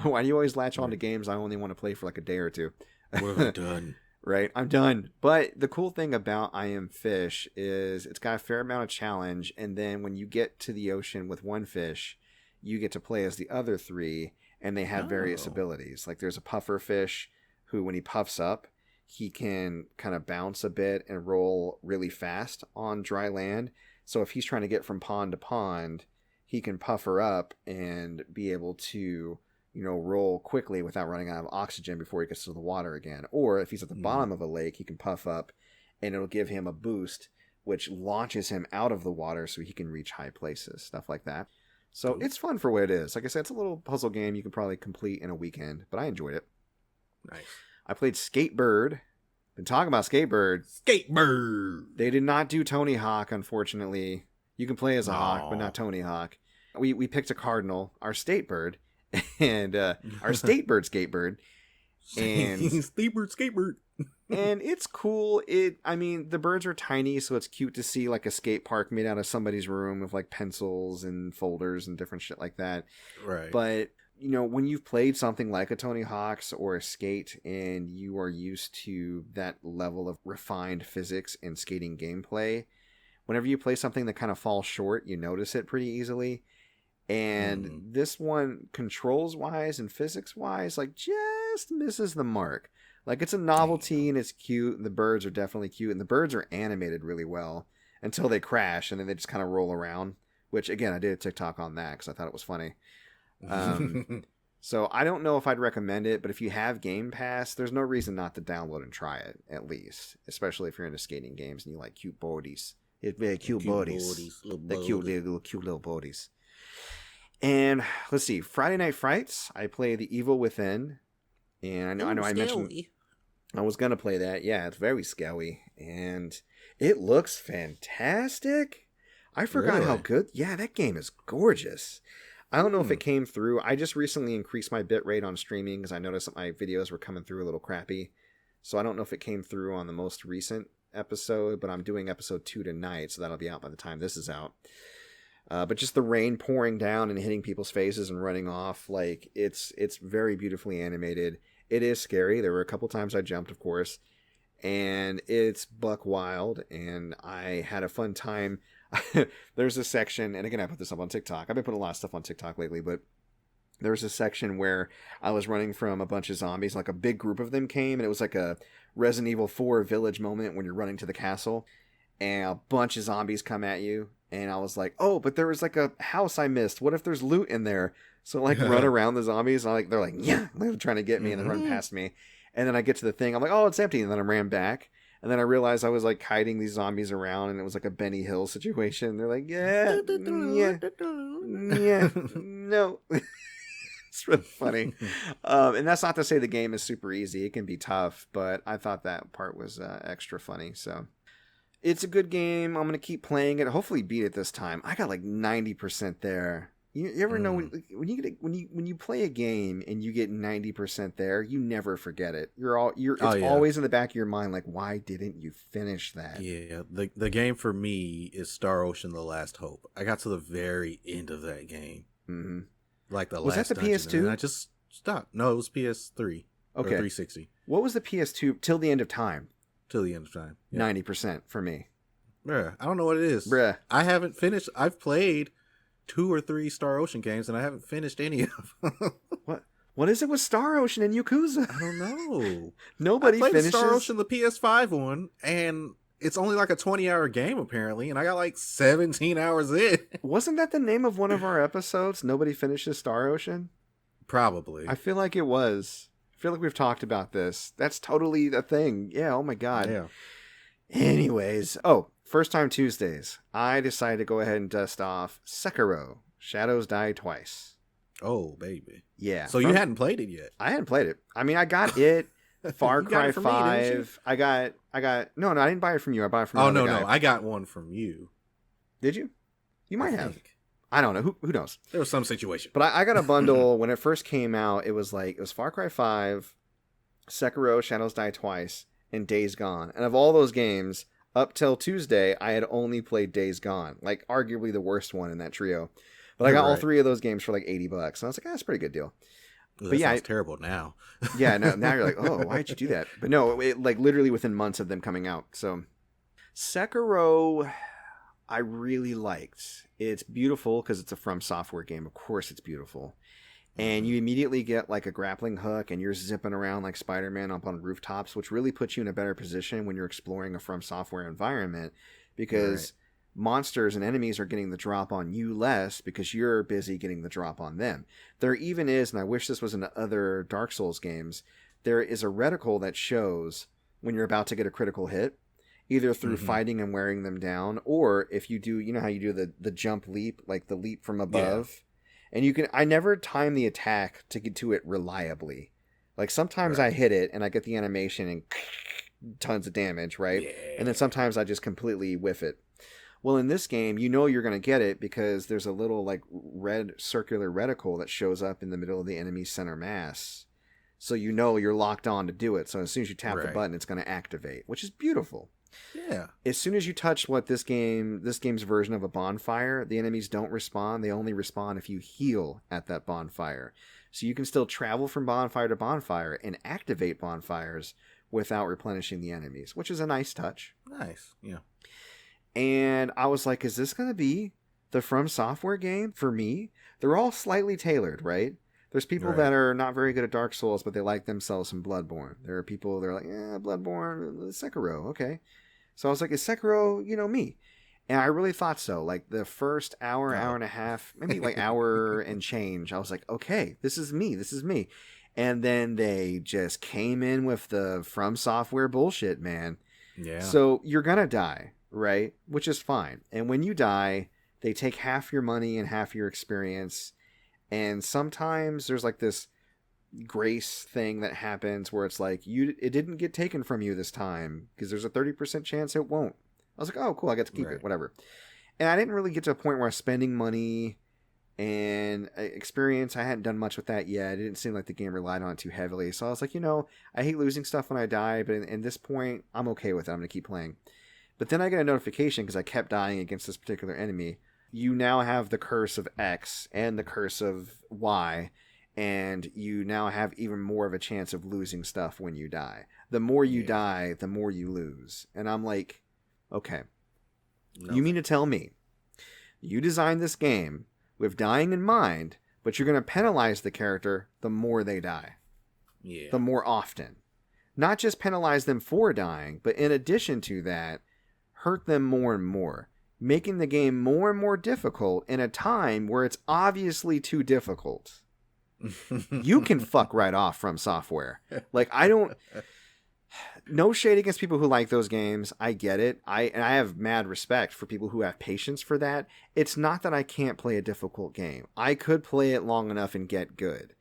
Why do you always latch on to games I only want to play for like a day or two? We're done. Right, I'm done. But the cool thing about I Am Fish is it's got a fair amount of challenge, and then when you get to the ocean with one fish, you get to play as the other 3, and they have various abilities. Like there's a puffer fish who, when he puffs up, he can kind of bounce a bit and roll really fast on dry land. So if he's trying to get from pond to pond, he can puffer up and be able to roll quickly without running out of oxygen before he gets to the water again. Or if he's at the bottom of a lake, he can puff up and it'll give him a boost, which launches him out of the water so he can reach high places, stuff like that. So it's fun for what it is. Like I said, it's a little puzzle game you can probably complete in a weekend, but I enjoyed it. Nice. I played Skatebird. Been talking about Skatebird. Skatebird! They did not do Tony Hawk, unfortunately. You can play as a hawk, but not Tony Hawk. We picked a cardinal, our Skatebird, and our Skatebird. And Skatebird. And it's cool. The birds are tiny, so it's cute to see like a skate park made out of somebody's room with like pencils and folders and different shit like that. Right. But, when you've played something like a Tony Hawk's or a Skate and you are used to that level of refined physics and skating gameplay, whenever you play something that kind of falls short, you notice it pretty easily. And this one, controls-wise and physics-wise, like just misses the mark. Like, it's a novelty and it's cute, and the birds are definitely cute, and the birds are animated really well until they crash, and then they just kind of roll around, which, again, I did a TikTok on that because I thought it was funny. So I don't know if I'd recommend it, but if you have Game Pass, there's no reason not to download and try it, at least, especially if you're into skating games and you like cute bodies. It's very cute bodies. The cute little bodies. And let's see, Friday Night Frights. I play The Evil Within, and I know I mentioned I was gonna play that. Yeah, it's very scary, and it looks fantastic. I forgot how good. Yeah, that game is gorgeous. I don't know if it came through. I just recently increased my bit rate on streaming because I noticed that my videos were coming through a little crappy. So I don't know if it came through on the most recent episode, but I'm doing episode 2 tonight, so that'll be out by the time this is out. But just the rain pouring down and hitting people's faces and running off, like it's very beautifully animated. It is scary. There were a couple times I jumped, of course, and it's buck wild, and I had a fun time. There's a section, and again, I put this up on TikTok. I've been putting a lot of stuff on TikTok lately, but there's a section where I was running from a bunch of zombies, like a big group of them came, and it was like a Resident Evil 4 village moment when you're running to the castle, and a bunch of zombies come at you, and I was like, oh, but there was like a house I missed. What if there's loot in there? So like run around the zombies, and they're like, yeah, they're trying to get me, and they run past me, and then I get to the thing, I'm like, oh, it's empty, and then I ran back. And then I realized I was like hiding these zombies around, and it was like a Benny Hill situation. They're like, yeah, no. It's really funny. And that's not to say the game is super easy. It can be tough, but I thought that part was extra funny. So it's a good game. I'm going to keep playing it. Hopefully beat it this time. I got like 90% there. You ever know when you play a game and you get 90% there, you never forget it. It's always in the back of your mind, like, why didn't you finish that? Yeah, the game for me is Star Ocean: The Last Hope. I got to the very end of that game, like the was last. Was that the PS2? And I just stopped. No, it was PS3. Okay, 360. What was the PS2 till the end of time? Till the end of time. 90% for me. Bruh, I don't know what it is. Bruh, I haven't finished. I've played 2 or 3 Star Ocean games, and I haven't finished any of them. What is it with Star Ocean and Yakuza? I don't know. Nobody I played finishes Star Ocean, the PS5 one, and it's only like a 20-hour game apparently, and I got like 17 hours in. Wasn't that the name of one of our episodes? Nobody finishes Star Ocean? Probably. I feel like it was. I feel like we've talked about this. That's totally a thing. Yeah, oh my god. Yeah. Anyways, First Time Tuesdays, I decided to go ahead and dust off Sekiro, Shadows Die Twice. Oh, baby. Yeah. So you hadn't played it yet? I hadn't played it. I mean, I got it. Far Cry 5. Me, I got. No, I didn't buy it from you. I bought it from another guy. No. I got one from you. Did you? You might have. I don't know. Who knows? There was some situation. But I got a bundle when it first came out. It was Far Cry 5, Sekiro, Shadows Die Twice, and Days Gone. And of all those games, up till Tuesday, I had only played Days Gone, like arguably the worst one in that trio. But I got all 3 of those games for like $80, and I was like, that's a pretty good deal. Ooh, but yeah, it's terrible now. Yeah, no, now you're like, oh, why did you do that? But no, it, like literally within months of them coming out. So Sekiro, I really liked. It's beautiful because it's a From Software game. Of course, it's beautiful. And you immediately get like a grappling hook and you're zipping around like Spider-Man up on rooftops, which really puts you in a better position when you're exploring a From Software environment because monsters and enemies are getting the drop on you less because you're busy getting the drop on them. There even is, and I wish this was in other Dark Souls games, there is a reticle that shows when you're about to get a critical hit, either through fighting and wearing them down, or if you do, you know how you do the jump leap, like the leap from above? Yeah. And I never time the attack to get to it reliably. Like sometimes I hit it and I get the animation and tons of damage, right? Yeah. And then sometimes I just completely whiff it. Well, in this game, you know you're going to get it because there's a little like red circular reticle that shows up in the middle of the enemy's center mass. So you know you're locked on to do it. So as soon as you tap the button, it's going to activate, which is beautiful. Yeah. As soon as you touch this game's version of a bonfire, the enemies don't respawn. They only respawn if you heal at that bonfire. So you can still travel from bonfire to bonfire and activate bonfires without replenishing the enemies, which is a nice touch. Nice. Yeah. And I was like, is this going to be the From Software game for me? They're all slightly tailored, right? There's people that are not very good at Dark Souls, but they like themselves some Bloodborne. There are people, they're like, Bloodborne, Sekiro, okay. So I was like, is Sekiro, me? And I really thought so. Like the first hour and a half, maybe like hour and change, I was like, okay, this is me. And then they just came in with the From Software bullshit, man. Yeah. So you're going to die. right? Which is fine. And when you die, they take half your money and half your experience. And sometimes there's like this grace thing that happens where it's like, it didn't get taken from you this time because there's a 30% chance it won't. I was like, oh, cool, I get to keep it, whatever. And I didn't really get to a point where I was spending money and experience. I hadn't done much with that yet. It didn't seem like the game relied on it too heavily. So I was like, I hate losing stuff when I die, but in this point, I'm okay with it. I'm going to keep playing. But then I get a notification because I kept dying against this particular enemy. You now have the curse of X and the curse of Y, and you now have even more of a chance of losing stuff when you die. The more you die, the more you lose. And I'm like, okay, you mean to tell me you designed this game with dying in mind, but you're going to penalize the character the more they die. Yeah. The more often. Not just penalize them for dying, but in addition to that, hurt them more and more. Making the game more and more difficult in a time where it's obviously too difficult. You can fuck right off From Software. Like, no shade against people who like those games. I get it. I have mad respect for people who have patience for that. It's not that I can't play a difficult game. I could play it long enough and get good.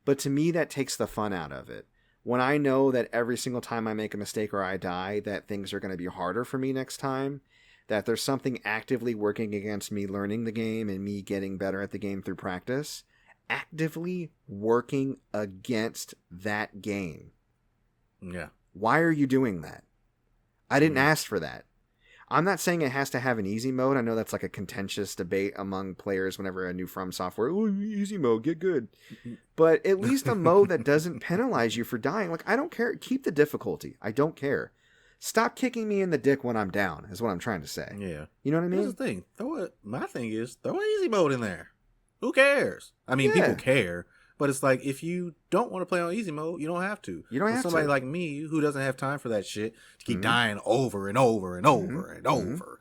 But to me, that takes the fun out of it. When I know that every single time I make a mistake or I die, that things are going to be harder for me next time, that there's something actively working against me learning the game and me getting better at the game through practice, actively working against that game. Yeah. Why are you doing that? I didn't ask for that. I'm not saying it has to have an easy mode. I know that's like a contentious debate among players whenever a new From Software, easy mode, get good. But at least a mode that doesn't penalize you for dying. Like, I don't care. Keep the difficulty. I don't care. Stop kicking me in the dick when I'm down, is what I'm trying to say. Yeah. You know what I mean? Here's the thing. My thing is, throw an easy mode in there. Who cares? I mean, people care. But it's like, if you don't want to play on easy mode, you don't have to. You don't have to. Somebody like me who doesn't have time for that shit to keep dying over and over and over and over.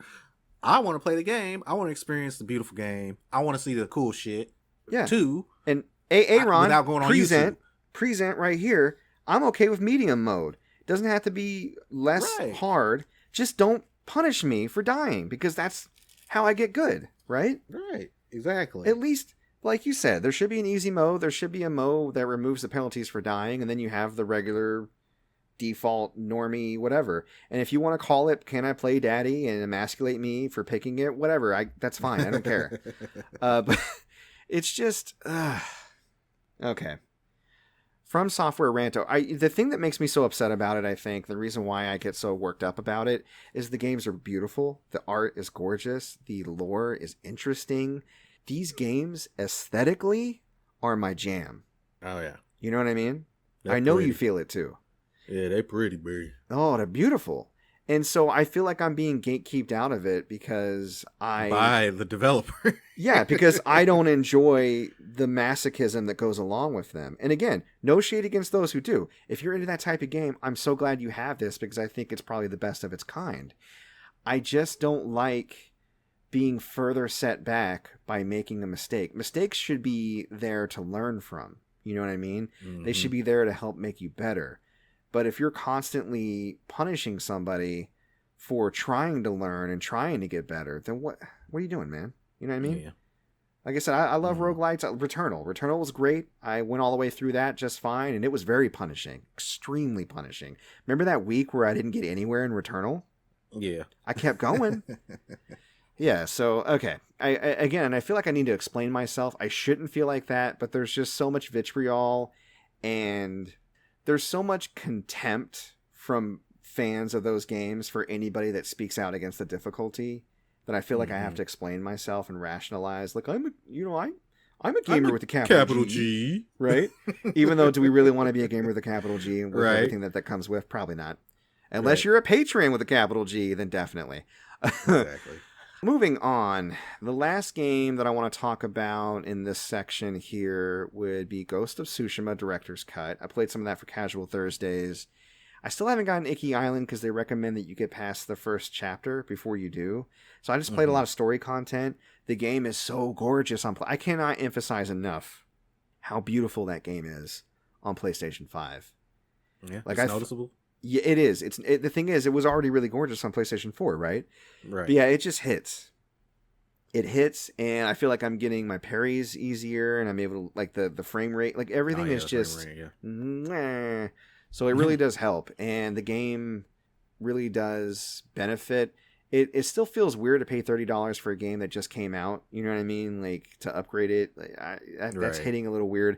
I want to play the game. I want to experience the beautiful game. I want to see the cool shit. Yeah. Too. And Aaron, without going on YouTube. Present right here. I'm okay with medium mode. It doesn't have to be less hard. Just don't punish me for dying, because that's how I get good, right? Right. Exactly. At least, like you said, there should be an easy mode. There should be a mode that removes the penalties for dying, and then you have the regular default normie whatever. And if you want to call it, can I play daddy, and emasculate me for picking it, whatever, that's fine. I don't care. But it's just okay. From Software Ranto. The thing that makes me so upset about it, I think, the reason why I get so worked up about it, is the games are beautiful. The art is gorgeous. The lore is interesting. These games, aesthetically, are my jam. Oh, yeah. You know what I mean? They're I know pretty. You feel it, too. Yeah, they're pretty, baby. Oh, they're beautiful. And so I feel like I'm being gatekeeped out of it because by the developer. Yeah, because I don't enjoy the masochism that goes along with them. And again, no shade against those who do. If you're into that type of game, I'm so glad you have this, because I think it's probably the best of its kind. I just don't like being further set back by making a mistake. Mistakes should be there to learn from. You know what I mean? Mm-hmm. They should be there to help make you better. But if you're constantly punishing somebody for trying to learn and trying to get better, then what are you doing, man? You know what I mean? Yeah. Like I said, I love roguelites. Returnal. Returnal was great. I went all the way through that just fine, and it was very punishing. Extremely punishing. Remember that week where I didn't get anywhere in Returnal? Yeah. I kept going. Yeah, so, okay. I feel like I need to explain myself. I shouldn't feel like that, but there's just so much vitriol, and there's so much contempt from fans of those games for anybody that speaks out against the difficulty that I feel like I have to explain myself and rationalize. Like, I'm a gamer with a capital G. Right? Even though, do we really want to be a gamer with a capital G and with everything that comes with? Probably not. Unless you're a patron with a capital G, then definitely. Exactly. Moving on, the last game that I want to talk about in this section here would be Ghost of Tsushima Director's Cut. I played some of that for Casual Thursdays. I still haven't gotten Icky Island because they recommend that you get past the first chapter before you do. So I just played a lot of story content. The game is so gorgeous. I cannot emphasize enough how beautiful that game is on PlayStation 5. Yeah, like it's noticeable. Yeah, it is. The thing is, it was already really gorgeous on PlayStation 4, right? Right. But yeah, it just hits. It hits, and I feel like I'm getting my parries easier, and I'm able to, like, the frame rate, like, everything is just... Nah. So it really does help, and the game really does benefit. It still feels weird to pay $30 for a game that just came out, you know what I mean? Like, to upgrade it, like, that's hitting a little weird.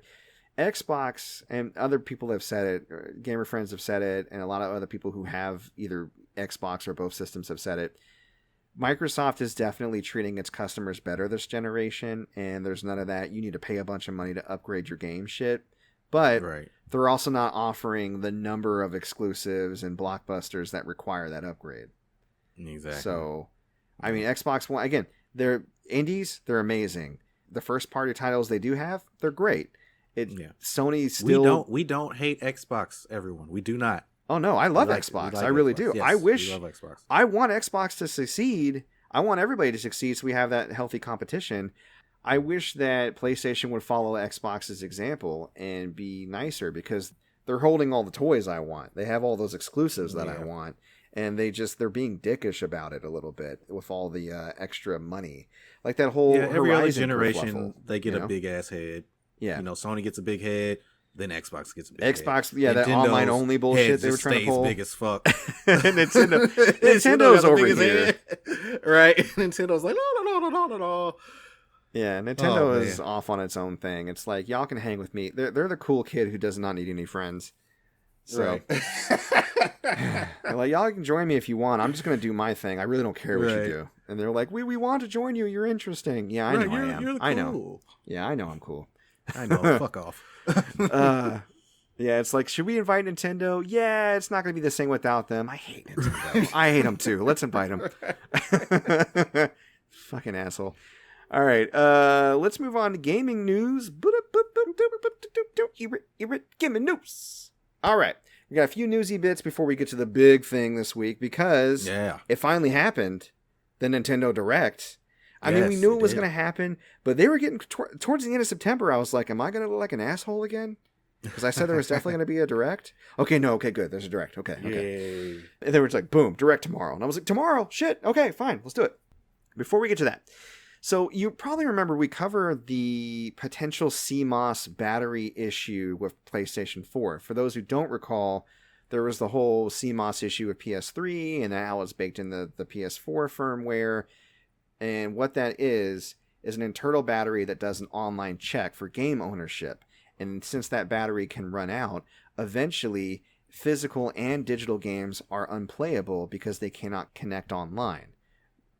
Xbox, and other people have said it, gamer friends have said it, and a lot of other people who have either Xbox or both systems have said it. Microsoft is definitely treating its customers better this generation, and there's none of that. You need to pay a bunch of money to upgrade your game shit. But they're also not offering the number of exclusives and blockbusters that require that upgrade. Exactly. So, I mean, Xbox One, again, they're indies, they're amazing. The first party titles they do have, they're great. Sony still... We don't hate Xbox, everyone. We do not. Oh no, I love Xbox. I really do. Yes, I wish. we love Xbox. I want Xbox to succeed. I want everybody to succeed so we have that healthy competition. I wish that PlayStation would follow Xbox's example and be nicer, because they're holding all the toys I want. They have all those exclusives that I want, and they're being dickish about it a little bit with all the extra money. Like that whole every other Horizon generation, kerfuffle, they get a big ass head. Yeah, Sony gets a big head. Then Xbox gets a big Xbox, head. yeah, that online only bullshit they were trying to pull. Big as fuck. Nintendo, over here, right? Nintendo's like no. Yeah, Nintendo is off on its own thing. It's like, y'all can hang with me. They're the cool kid who does not need any friends. So, they're like, y'all can join me if you want. I'm just gonna do my thing. I really don't care what you do. And they're like, we want to join you. You're interesting. Yeah, I know I am. You're cool. I know. Yeah, I know I'm cool. I know. Fuck off. Yeah, it's like, should we invite Nintendo? Yeah, it's not going to be the same without them. I hate Nintendo. I hate them too. Let's invite them. Fucking asshole. All right, let's move on to gaming news. Gaming news. All right, we got a few newsy bits before we get to the big thing this week, because it finally happened, the Nintendo Direct. I mean, we knew it was going to happen, but they were getting towards the end of September. I was like, am I going to look like an asshole again? Because I said there was definitely going to be a Direct. Okay, good. There's a Direct. Okay. Yay. And they were like, boom, Direct tomorrow. And I was like, tomorrow? Shit. Okay, fine. Let's do it. Before we get to that, so you probably remember we covered the potential CMOS battery issue with PlayStation 4. For those who don't recall, there was the whole CMOS issue with PS3, and now it's baked in the PS4 firmware. And what that is an internal battery that does an online check for game ownership. And since that battery can run out, eventually physical and digital games are unplayable because they cannot connect online.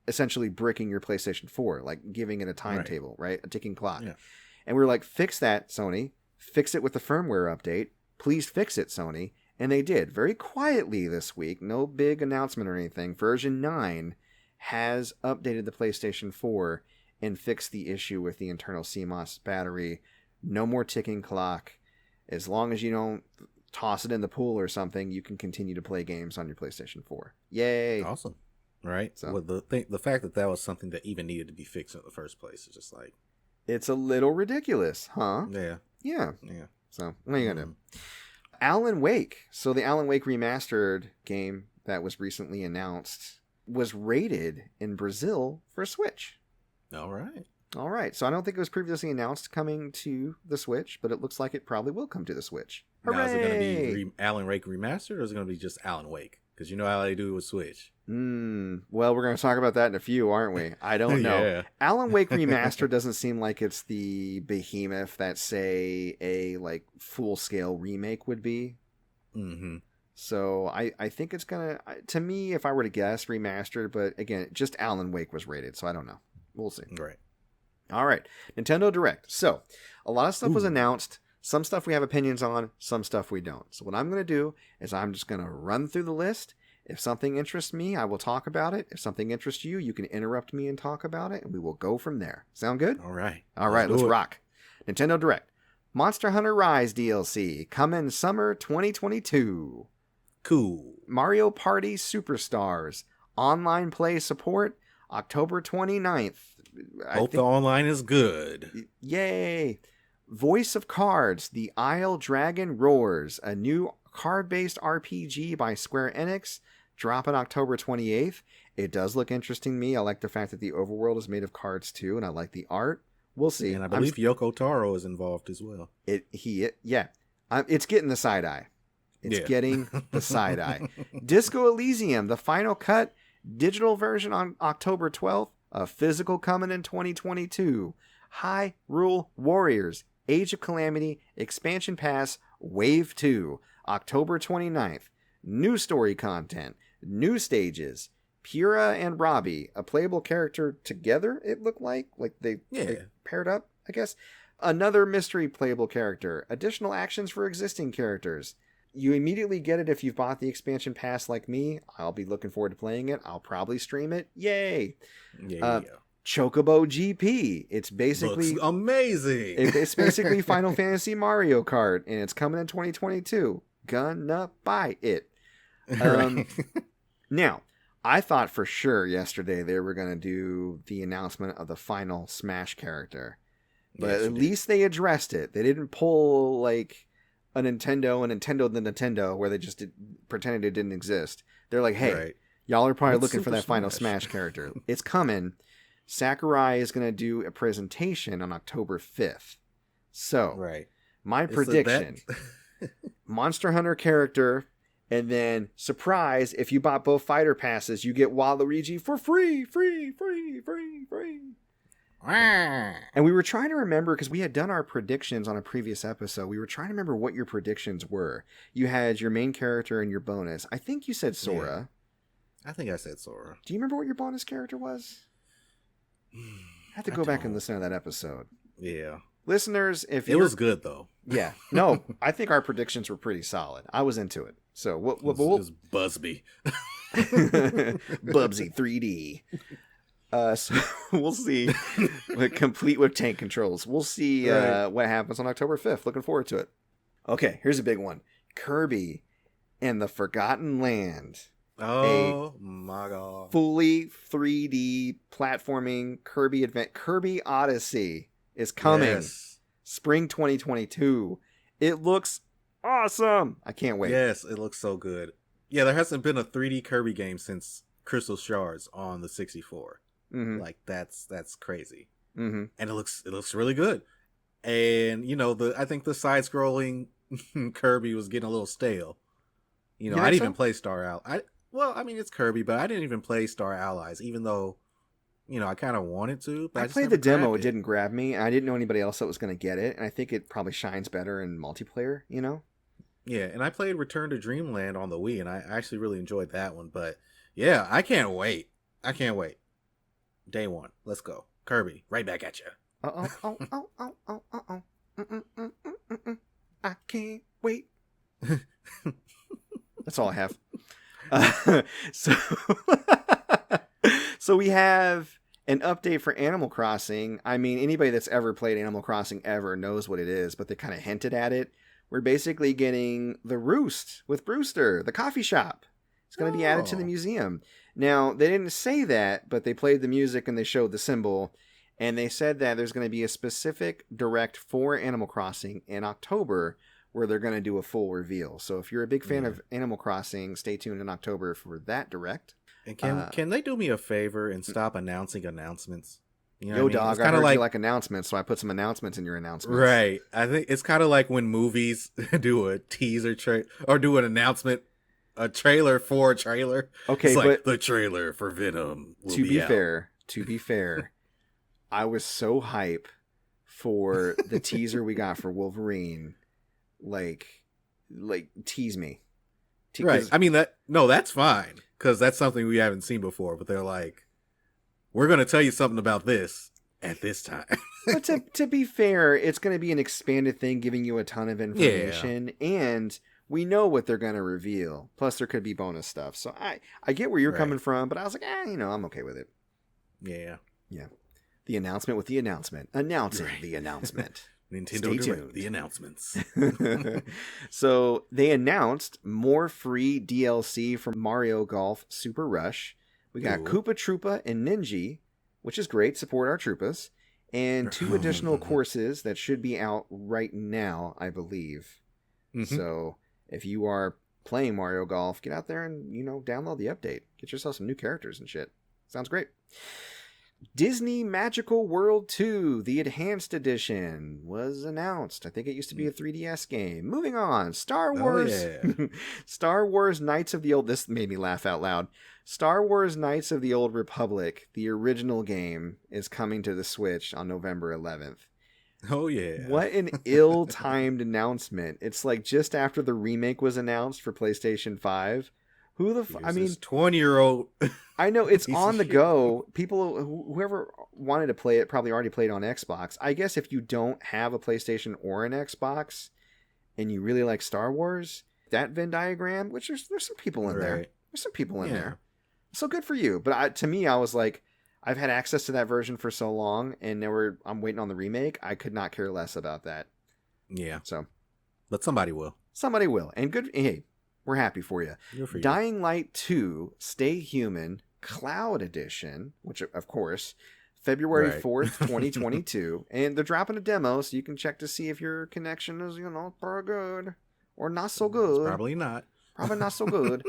Essentially bricking your PlayStation 4, like giving it a timetable, right? A ticking clock. Yeah. And we were like, fix that, Sony. Fix it with the firmware update. Please fix it, Sony. And they did. Very quietly this week. No big announcement or anything. Version 9 has updated the PlayStation 4 and fixed the issue with the internal CMOS battery. No more ticking clock. As long as you don't toss it in the pool or something, you can continue to play games on your PlayStation 4. Yay! Awesome. Right? So, well, the fact that was something that even needed to be fixed in the first place is just like... It's a little ridiculous, huh? Yeah. Yeah. So, what are you going to do? Alan Wake. So, the Alan Wake remastered game that was recently announced was rated in Brazil for Switch. All right. So I don't think it was previously announced coming to the Switch, but it looks like it probably will come to the Switch. Hooray! Now, is it going to be Alan Wake remastered, or is it going to be just Alan Wake? Because you know how they do with Switch. Well, we're going to talk about that in a few, aren't we? I don't know. Yeah. Alan Wake remastered doesn't seem like it's the behemoth that, say, a like full-scale remake would be. Mm-hmm. So I think it's going to me, if I were to guess, remastered. But again, just Alan Wake was rated, so I don't know. We'll see. Right. All right. Nintendo Direct. So a lot of stuff was announced. Some stuff we have opinions on. Some stuff we don't. So what I'm going to do is I'm just going to run through the list. If something interests me, I will talk about it. If something interests you, you can interrupt me and talk about it, and we will go from there. Sound good? All right. Let's rock. Nintendo Direct. Monster Hunter Rise DLC coming summer 2022. Cool. Mario Party Superstars. Online play support October 29th. Hope the online is good. Yay. Voice of Cards. The Isle Dragon Roars. A new card-based RPG by Square Enix, dropping October 28th. It does look interesting to me. I like the fact that the overworld is made of cards too, and I like the art. We'll see. And I believe Yoko Taro is involved as well. It's getting the side eye. It's getting the side eye. Disco Elysium, the final cut, digital version on October 12th, a physical coming in 2022. Hyrule Warriors, Age of Calamity, Expansion Pass, Wave 2, October 29th. New story content, new stages. Pura and Robbie, a playable character together, it looked like they paired up, I guess. Another mystery playable character, additional actions for existing characters. You immediately get it if you've bought the expansion pass like me. I'll be looking forward to playing it. I'll probably stream it. Yay! Chocobo GP. It's basically looks amazing. It's basically Final Fantasy Mario Kart, and it's coming in 2022. Gonna buy it. Now, I thought for sure yesterday they were going to do the announcement of the final Smash character. But at least they addressed it. They didn't pull like a Nintendo the Nintendo where they just pretended it didn't exist. They're like, hey, y'all are probably looking for that final Smash character. It's coming. Sakurai is going to do a presentation on October 5th. So, my prediction, Monster Hunter character. And then, surprise, if you bought both fighter passes, you get Waluigi for free. And we were trying to remember, because we had done our predictions on a previous episode, we were trying to remember what your predictions were. You had your main character and your bonus. I think you said Sora. Yeah. I think I said Sora. Do you remember what your bonus character was? I have to go back and listen to that episode. Yeah. Listeners, if it was good, though. Yeah. No, I think our predictions were pretty solid. I was into it. So we'll it was Busby. Bubsy 3D. So we'll see. Complete with tank controls. We'll see what happens on October 5th. Looking forward to it. Okay, here's a big one. Kirby and the Forgotten Land. Oh my god. Fully 3D platforming Kirby Odyssey is coming. Yes. Spring 2022. It looks awesome. I can't wait. Yes, it looks so good. Yeah, there hasn't been a 3D Kirby game since Crystal Shards on the 64. Mm-hmm. Like that's crazy. Mm-hmm. And it looks really good. And I think the side scrolling Kirby was getting a little stale. I didn't even play Star Allies. It's Kirby, but I didn't even play Star Allies, even though I kind of wanted to. But I played the demo. It didn't grab me. I didn't know anybody else that was going to get it. And I think it probably shines better in multiplayer, Yeah, and I played Return to Dreamland on the Wii, and I actually really enjoyed that one. But yeah, I can't wait. Day one. Let's go. Kirby, right back at you. I can't wait. That's all I have. So we have an update for Animal Crossing. I mean, anybody that's ever played Animal Crossing ever knows what it is, but they kind of hinted at it. We're basically getting the Roost with Brewster, the coffee shop. It's going to be added to the museum. Now, they didn't say that, but they played the music and they showed the symbol. And they said that there's going to be a specific direct for Animal Crossing in October where they're going to do a full reveal. So if you're a big fan of Animal Crossing, stay tuned in October for that direct. And can they do me a favor and stop announcing announcements? Dog, I heard you like announcements, so I put some announcements in your announcements. Right. I think it's kind of like when movies do a teaser or do an announcement, a trailer for a trailer. Okay, it's like but the trailer for Venom will to be out. To be fair, I was so hype for the teaser we got for Wolverine. Like tease me. Right. I mean, that's fine. Because that's something we haven't seen before. But they're like, we're going to tell you something about this at this time. But to be fair, it's going to be an expanded thing giving you a ton of information. Yeah. And we know what they're going to reveal. Plus, there could be bonus stuff. So I get where you're coming from. But I was like, I'm okay with it. Yeah. Yeah. The announcement with the announcement. Announcing the announcement. Nintendo Direct, the announcements. So they announced more free DLC from Mario Golf Super Rush. We got Koopa Troopa and Ninja, which is great. Support our Troopas. And 2 additional courses that should be out right now, I believe. Mm-hmm. So if you are playing Mario Golf, get out there and, download the update. Get yourself some new characters and shit. Sounds great. Disney Magical World 2, the Enhanced Edition, was announced. I think it used to be a 3DS game. Moving on. Star Wars. Oh, yeah. Star Wars Knights of the Old... This made me laugh out loud. Star Wars Knights of the Old Republic, the original game, is coming to the Switch on November 11th. Oh, yeah. What an ill-timed announcement. It's like just after the remake was announced for PlayStation 5. Who the I mean, 20-year-old. I know it's on the go. People, whoever wanted to play it, probably already played on Xbox. I guess if you don't have a PlayStation or an Xbox, and you really like Star Wars, that Venn diagram, which there's some people in there. There's some people in there. So good for you. But to me, I was like, I've had access to that version for so long, and now I'm waiting on the remake. I could not care less about that. Yeah. So, but somebody will. Somebody will, and good. Hey. We're happy for you. Dying Light 2, Stay Human, Cloud Edition, which, of course, February 4th, 2022. And they're dropping a demo, so you can check to see if your connection is, pretty good or not so good. It's probably not. Probably not so good.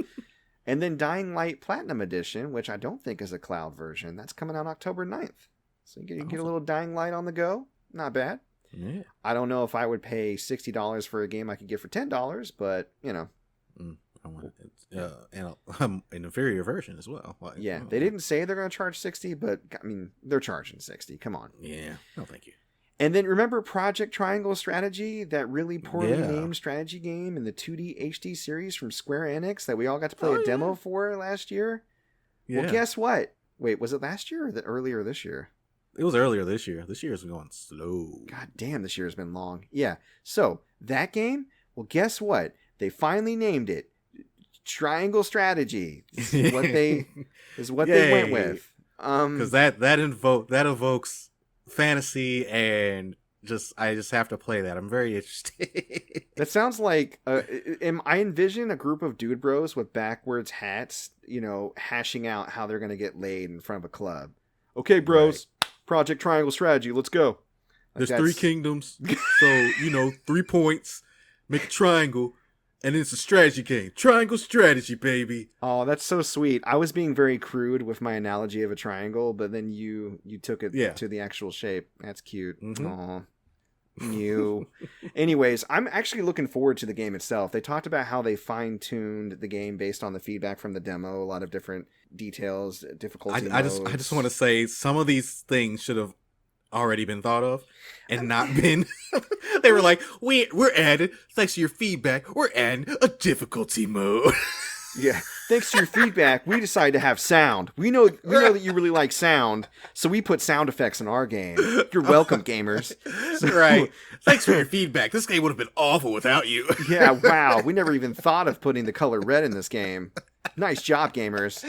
And then Dying Light Platinum Edition, which I don't think is a cloud version. That's coming out October 9th. So you get a little Dying Light on the go. Not bad. Yeah. I don't know if I would pay $60 for a game I could get for $10, but, I want an inferior version as well. Yeah, they didn't say they're going to charge 60, but I mean, they're charging 60. Come on. Yeah, no, thank you. And then remember Project Triangle Strategy, that really poorly named strategy game in the 2D HD series from Square Enix that we all got to play a demo for last year? Yeah. Well, guess what? Wait, was it last year or earlier this year? It was earlier this year. This year's been going slow. God damn, this year's been long. Yeah. So that game, well, guess what? They finally named it Triangle Strategy. Is what they went with. Because that evokes fantasy, and I just have to play that. I'm very interested. That sounds like I envision a group of dude bros with backwards hats, hashing out how they're gonna get laid in front of a club. Okay, bros. Right. Project Triangle Strategy. Let's go. There's 3 kingdoms, so 3 points, make a triangle. And it's a strategy game. Triangle strategy, baby. Oh, that's so sweet. I was being very crude with my analogy of a triangle, but then you took it to the actual shape. That's cute. Mm-hmm. Aw. You. Anyways, I'm actually looking forward to the game itself. They talked about how they fine-tuned the game based on the feedback from the demo. A lot of different details, difficulty modes. I just want to say some of these things should have already been thought of and not been. They were like, we're adding, thanks to your feedback, we're adding a difficulty mode. Yeah, thanks to your feedback, we decided to have sound. We know that you really like sound, so we put sound effects in our game. You're welcome, gamers. So, right. Thanks for your feedback. This game would have been awful without you. Yeah, wow. We never even thought of putting the color red in this game. Nice job, gamers.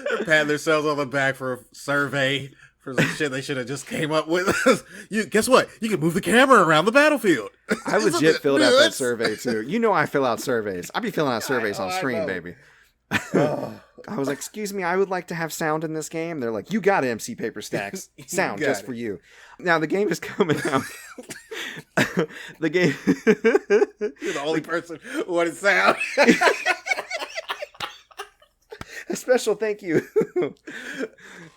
They're patting themselves on the back for a survey for some shit they should have just came up with. Guess what? You can move the camera around the battlefield. I legit filled out that survey too. I fill out surveys. I be filling out surveys on stream, baby. I was like, excuse me, I would like to have sound in this game. They're like, you got it, MC Paper Stacks. Sound just for you. Now the game is coming out. The game. You're the only person who wanted sound. A special thank you.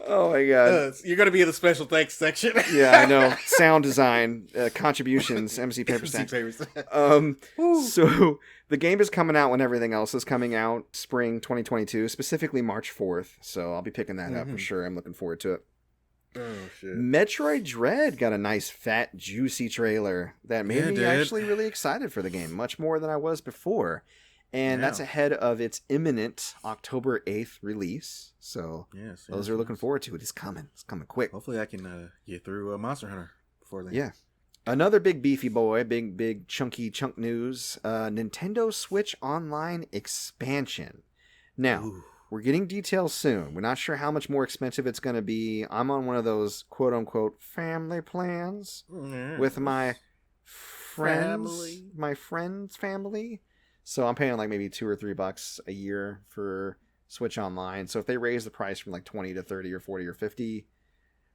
Oh my god. You're going to be in the special thanks section. Yeah, I know. Sound design, contributions, MC Paper Stacks. So the game is coming out when everything else is coming out, spring 2022, specifically March 4th. So I'll be picking that up for sure. I'm looking forward to it. Oh, shit. Metroid Dread got a nice, fat, juicy trailer that made me actually really excited for the game, much more than I was before. And that's ahead of its imminent October 8th release. So those are looking forward to it. It's coming. It's coming quick. Hopefully I can get through Monster Hunter before then. Yeah. Another big beefy boy, big chunky chunk news. Nintendo Switch Online expansion. Now, we're getting details soon. We're not sure how much more expensive it's going to be. I'm on one of those quote-unquote family plans with my friends. My friend's family. So I'm paying like maybe $2 or $3 a year for Switch Online. So if they raise the price from like 20 to 30 or 40 or 50,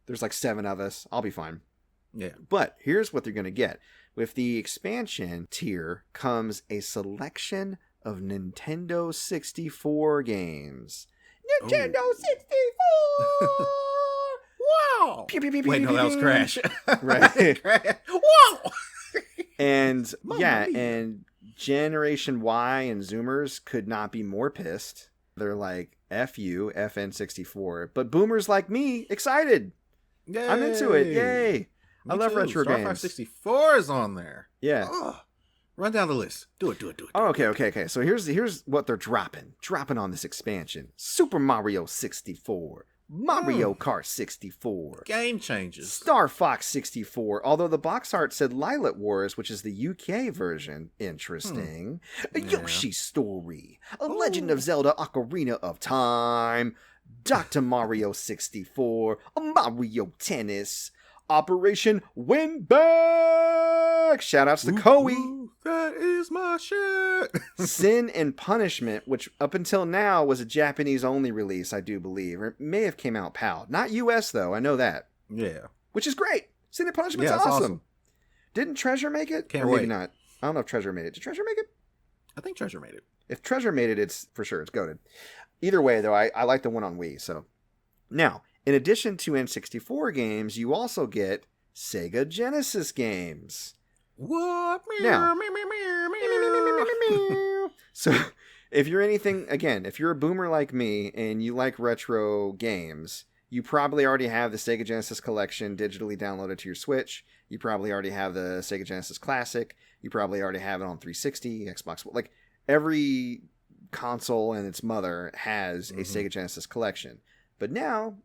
there's like 7 of us. I'll be fine. Yeah. But here's what they're going to get. With the expansion tier comes a selection of Nintendo 64 games. Nintendo 64! Wow! Pew, pew, pew, pew, Wait, no, pew, that was pew. Crash. Right. Wow! And Mamma mia. and Generation Y and Zoomers could not be more pissed. They're like, F you, FN64. But boomers like me, excited. Yay. I'm into it. Yay. Me I love too. retro Star games. Fox 64 is on there. Yeah. Oh, run down the list. Do it. Oh, okay. So here's what they're dropping on this expansion. Super Mario 64. Mario Kart 64. Game changes. Star Fox 64, although the box art said Lilac Wars, which is the UK version. Interesting. A Yeah. Yoshi Story. A Legend of Zelda Ocarina of Time. Dr. Mario 64. A Mario Tennis. Operation Win Back! Shoutouts to Koei. Ooh, that is my shit. Sin and Punishment, which up until now was a Japanese-only release, I do believe. Or it may have came out PAL. Not US, though. I know that. Yeah. Which is great. Sin and Punishment's Yeah, it's awesome. Didn't Treasure make it? Can't or maybe wait. not. I don't know if Treasure made it. Did Treasure make it? I think Treasure made it. If Treasure made it, it's for sure. It's goated. Either way, though, I like the one on Wii. So now, in addition to N64 games, you also get Sega Genesis games. What? Now- Meow. So if you're anything, again, if you're a boomer like me and you like retro games, you probably already have the Sega Genesis Collection digitally downloaded to your Switch. You probably already have the Sega Genesis Classic. You probably already have it on 360, Xbox. Like every console and its mother has a Sega Genesis Collection. But now,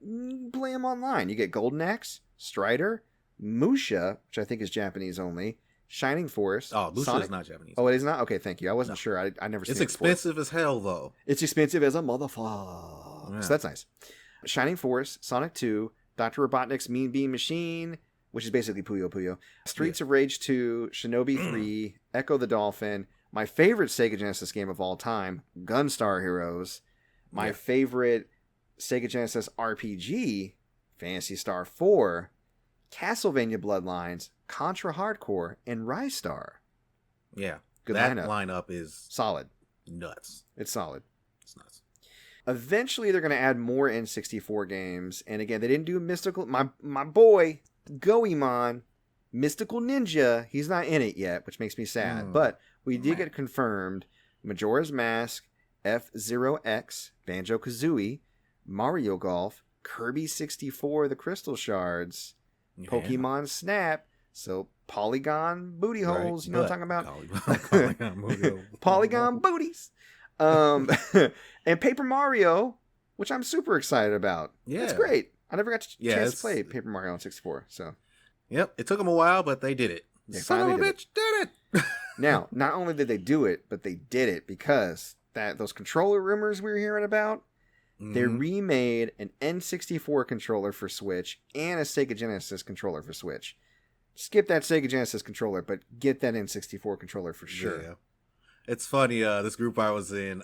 play them online. You get Golden Axe, Strider, Musha, which I think is Japanese only, Shining Force. Oh, Lucia Sonic. is not Japanese. Oh, it is not? Okay, thank you. I wasn't sure. I never seen It's it before. expensive as hell, though. It's expensive as a motherfucker. Yeah. So that's nice. Shining Force, Sonic 2, Dr. Robotnik's Mean Bean Machine, which is basically Puyo Puyo, Streets of Rage 2, Shinobi 3, Echo the Dolphin, my favorite Sega Genesis game of all time, Gunstar Heroes, my favorite Sega Genesis RPG, Phantasy Star 4, Castlevania Bloodlines, Contra Hardcore, and Rystar. Yeah. Good that lineup. lineup is Solid. nuts. It's solid. It's nuts. Eventually, they're going to add more N64 games. And again, they didn't do Mystical. My boy, Goemon, Mystical Ninja, he's not in it yet, which makes me sad. But we did get confirmed Majora's Mask, F-Zero X, Banjo-Kazooie, Mario Golf, Kirby 64, The Crystal Shards, Yeah. Pokemon Snap, so Polygon Booty Holes, you know what I'm talking about? Polygon booty hole. Polygon Booties. And Paper Mario, which I'm super excited about. Yeah. It's great. I never got a chance to it's- play Paper Mario on 64, so. Yep. It took them a while, but they did it. They Son of a finally did bitch did it. Now, not only did they do it, but they did it because those controller rumors we were hearing about, they remade an N64 controller for Switch and a Sega Genesis controller for Switch. Skip that Sega Genesis controller, but get that N64 controller for sure. Yeah. It's funny, this group I was in,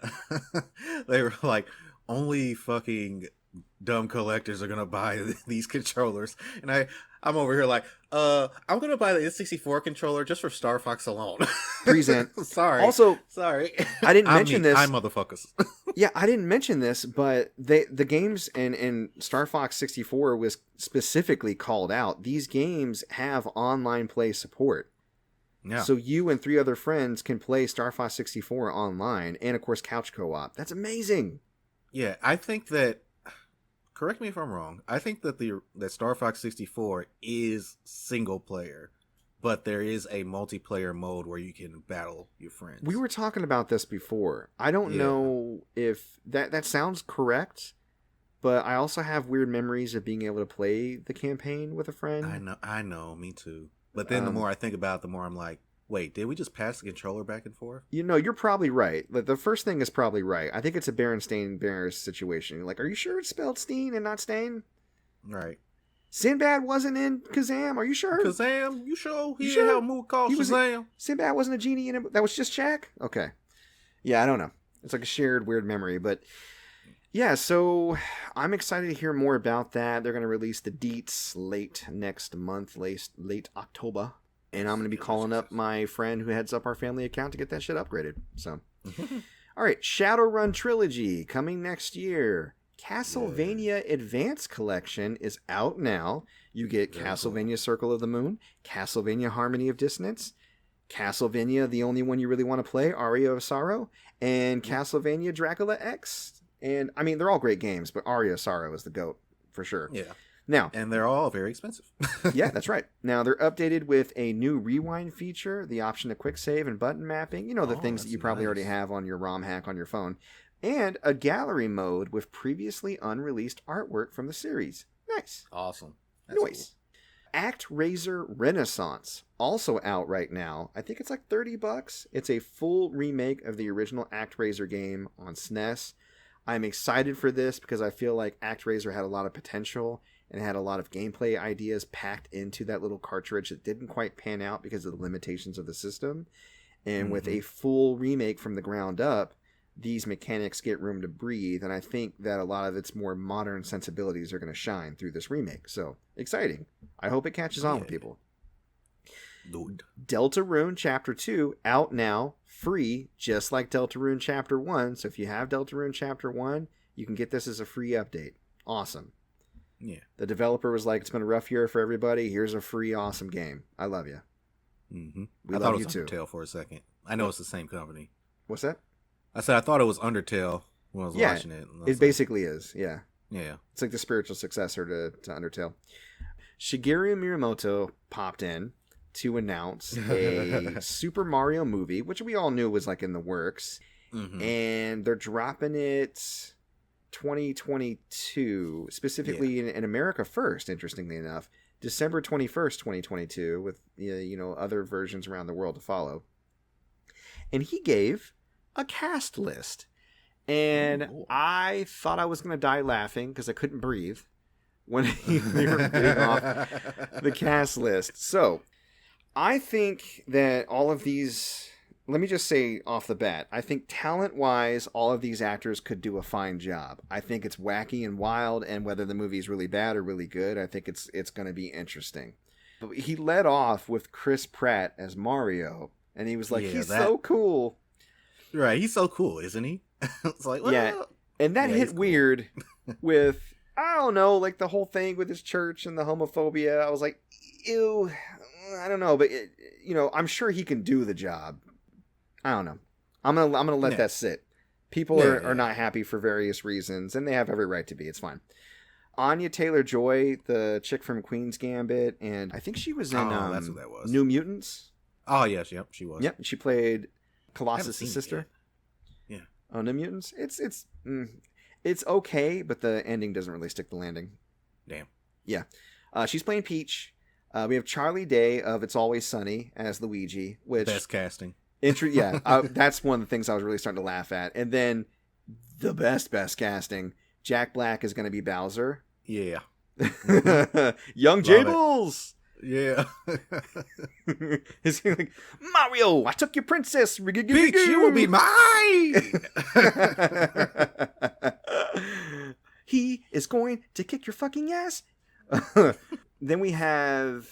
they were like, only fucking dumb collectors are gonna buy these controllers. And I'm over here like, I'm gonna buy the N64 controller just for Star Fox alone. Present. Sorry. Also, sorry. I didn't mention this. I'm motherfuckers. Yeah, I didn't mention this, but the games in Star Fox 64 was specifically called out. These games have online play support. Yeah. So you and 3 other friends can play Star Fox 64 online, and of course couch co-op. That's amazing. Yeah, I think that, correct me if I'm wrong, I think that that Star Fox 64 is single player, but there is a multiplayer mode where you can battle your friends. We were talking about this before. I don't know if that sounds correct, but I also have weird memories of being able to play the campaign with a friend. I know, me too. But then the more I think about it, the more I'm like, wait, did we just pass the controller back and forth? You know, you're probably right. The first thing is probably right. I think it's a Berenstain situation. Like, are you sure it's spelled Steen and not Stain? Right. Sinbad wasn't in Kazam. Are you sure? Kazam? You sure? He You didn't sure? have a movie called He was Shazam. Sinbad wasn't a genie in it. That was just Shaq? Okay. Yeah, I don't know. It's like a shared weird memory. But yeah, so I'm excited to hear more about that. They're going to release the deets late next month, late October. And I'm going to be calling up my friend who heads up our family account to get that shit upgraded. So, all right. Shadowrun Trilogy coming next year. Castlevania Advance Collection is out now. You get Castlevania Circle of the Moon, Castlevania Harmony of Dissonance, Castlevania, the only one you really want to play, Aria of Sorrow, and Castlevania Dracula X. And, I mean, they're all great games, but Aria of Sorrow is the GOAT, for sure. Yeah. Now, and they're all very expensive. Yeah, that's right. Now, they're updated with a new rewind feature, the option to quick save and button mapping. You know, the things that you probably already have on your ROM hack on your phone. And a gallery mode with previously unreleased artwork from the series. Nice. Awesome. That's nice. Cool. ActRaiser Renaissance, also out right now. I think it's like $30. It's a full remake of the original ActRaiser game on SNES. I'm excited for this because I feel like ActRaiser had a lot of potential and had a lot of gameplay ideas packed into that little cartridge that didn't quite pan out because of the limitations of the system. And with a full remake from the ground up, these mechanics get room to breathe, and I think that a lot of its more modern sensibilities are going to shine through this remake. So, exciting. I hope it catches on with people. Dude. Deltarune Chapter 2, out now, free, just like Deltarune Chapter 1. So if you have Deltarune Chapter 1, you can get this as a free update. Awesome. Yeah. The developer was like, it's been a rough year for everybody. Here's a free, awesome game. I love you. I thought it was Undertale for a second. I know it's the same company. What's that? I said I thought it was Undertale when I was watching it. It basically is, yeah. Yeah. It's like the spiritual successor to Undertale. Shigeru Miyamoto popped in to announce a Super Mario movie, which we all knew was like in the works. And they're dropping it 2022, specifically in America first, interestingly enough. December 21st, 2022, with other versions around the world to follow. And he gave a cast list. And I thought I was going to die laughing because I couldn't breathe when they were getting off the cast list. So, I think that all of these, let me just say off the bat, I think talent-wise, all of these actors could do a fine job. I think it's wacky and wild, and whether the movie's really bad or really good, I think it's going to be interesting. But he led off with Chris Pratt as Mario, and he was like, he's so cool. Right, he's so cool, isn't he? It's like, well, yeah, and that hit weird with, I don't know, like the whole thing with his church and the homophobia. I was like, ew, I don't know, but I'm sure he can do the job. I don't know. I'm gonna let that sit. People are not happy for various reasons, and they have every right to be. It's fine. Anya Taylor-Joy, the chick from Queen's Gambit, and I think she was in that's what that was. New Mutants. Oh yes, yep, she was. Yep, she played Colossus' sister. Yeah. Oh, New Mutants. It's okay, but the ending doesn't really stick the landing. Damn. Yeah. She's playing Peach. We have Charlie Day of It's Always Sunny as Luigi, which best casting. That's one of the things I was really starting to laugh at. And then the best casting, Jack Black is going to be Bowser. Yeah. Young Jables. Yeah. He's like, Mario, I took your princess. Peach, you will be mine. He is going to kick your fucking ass. Then we have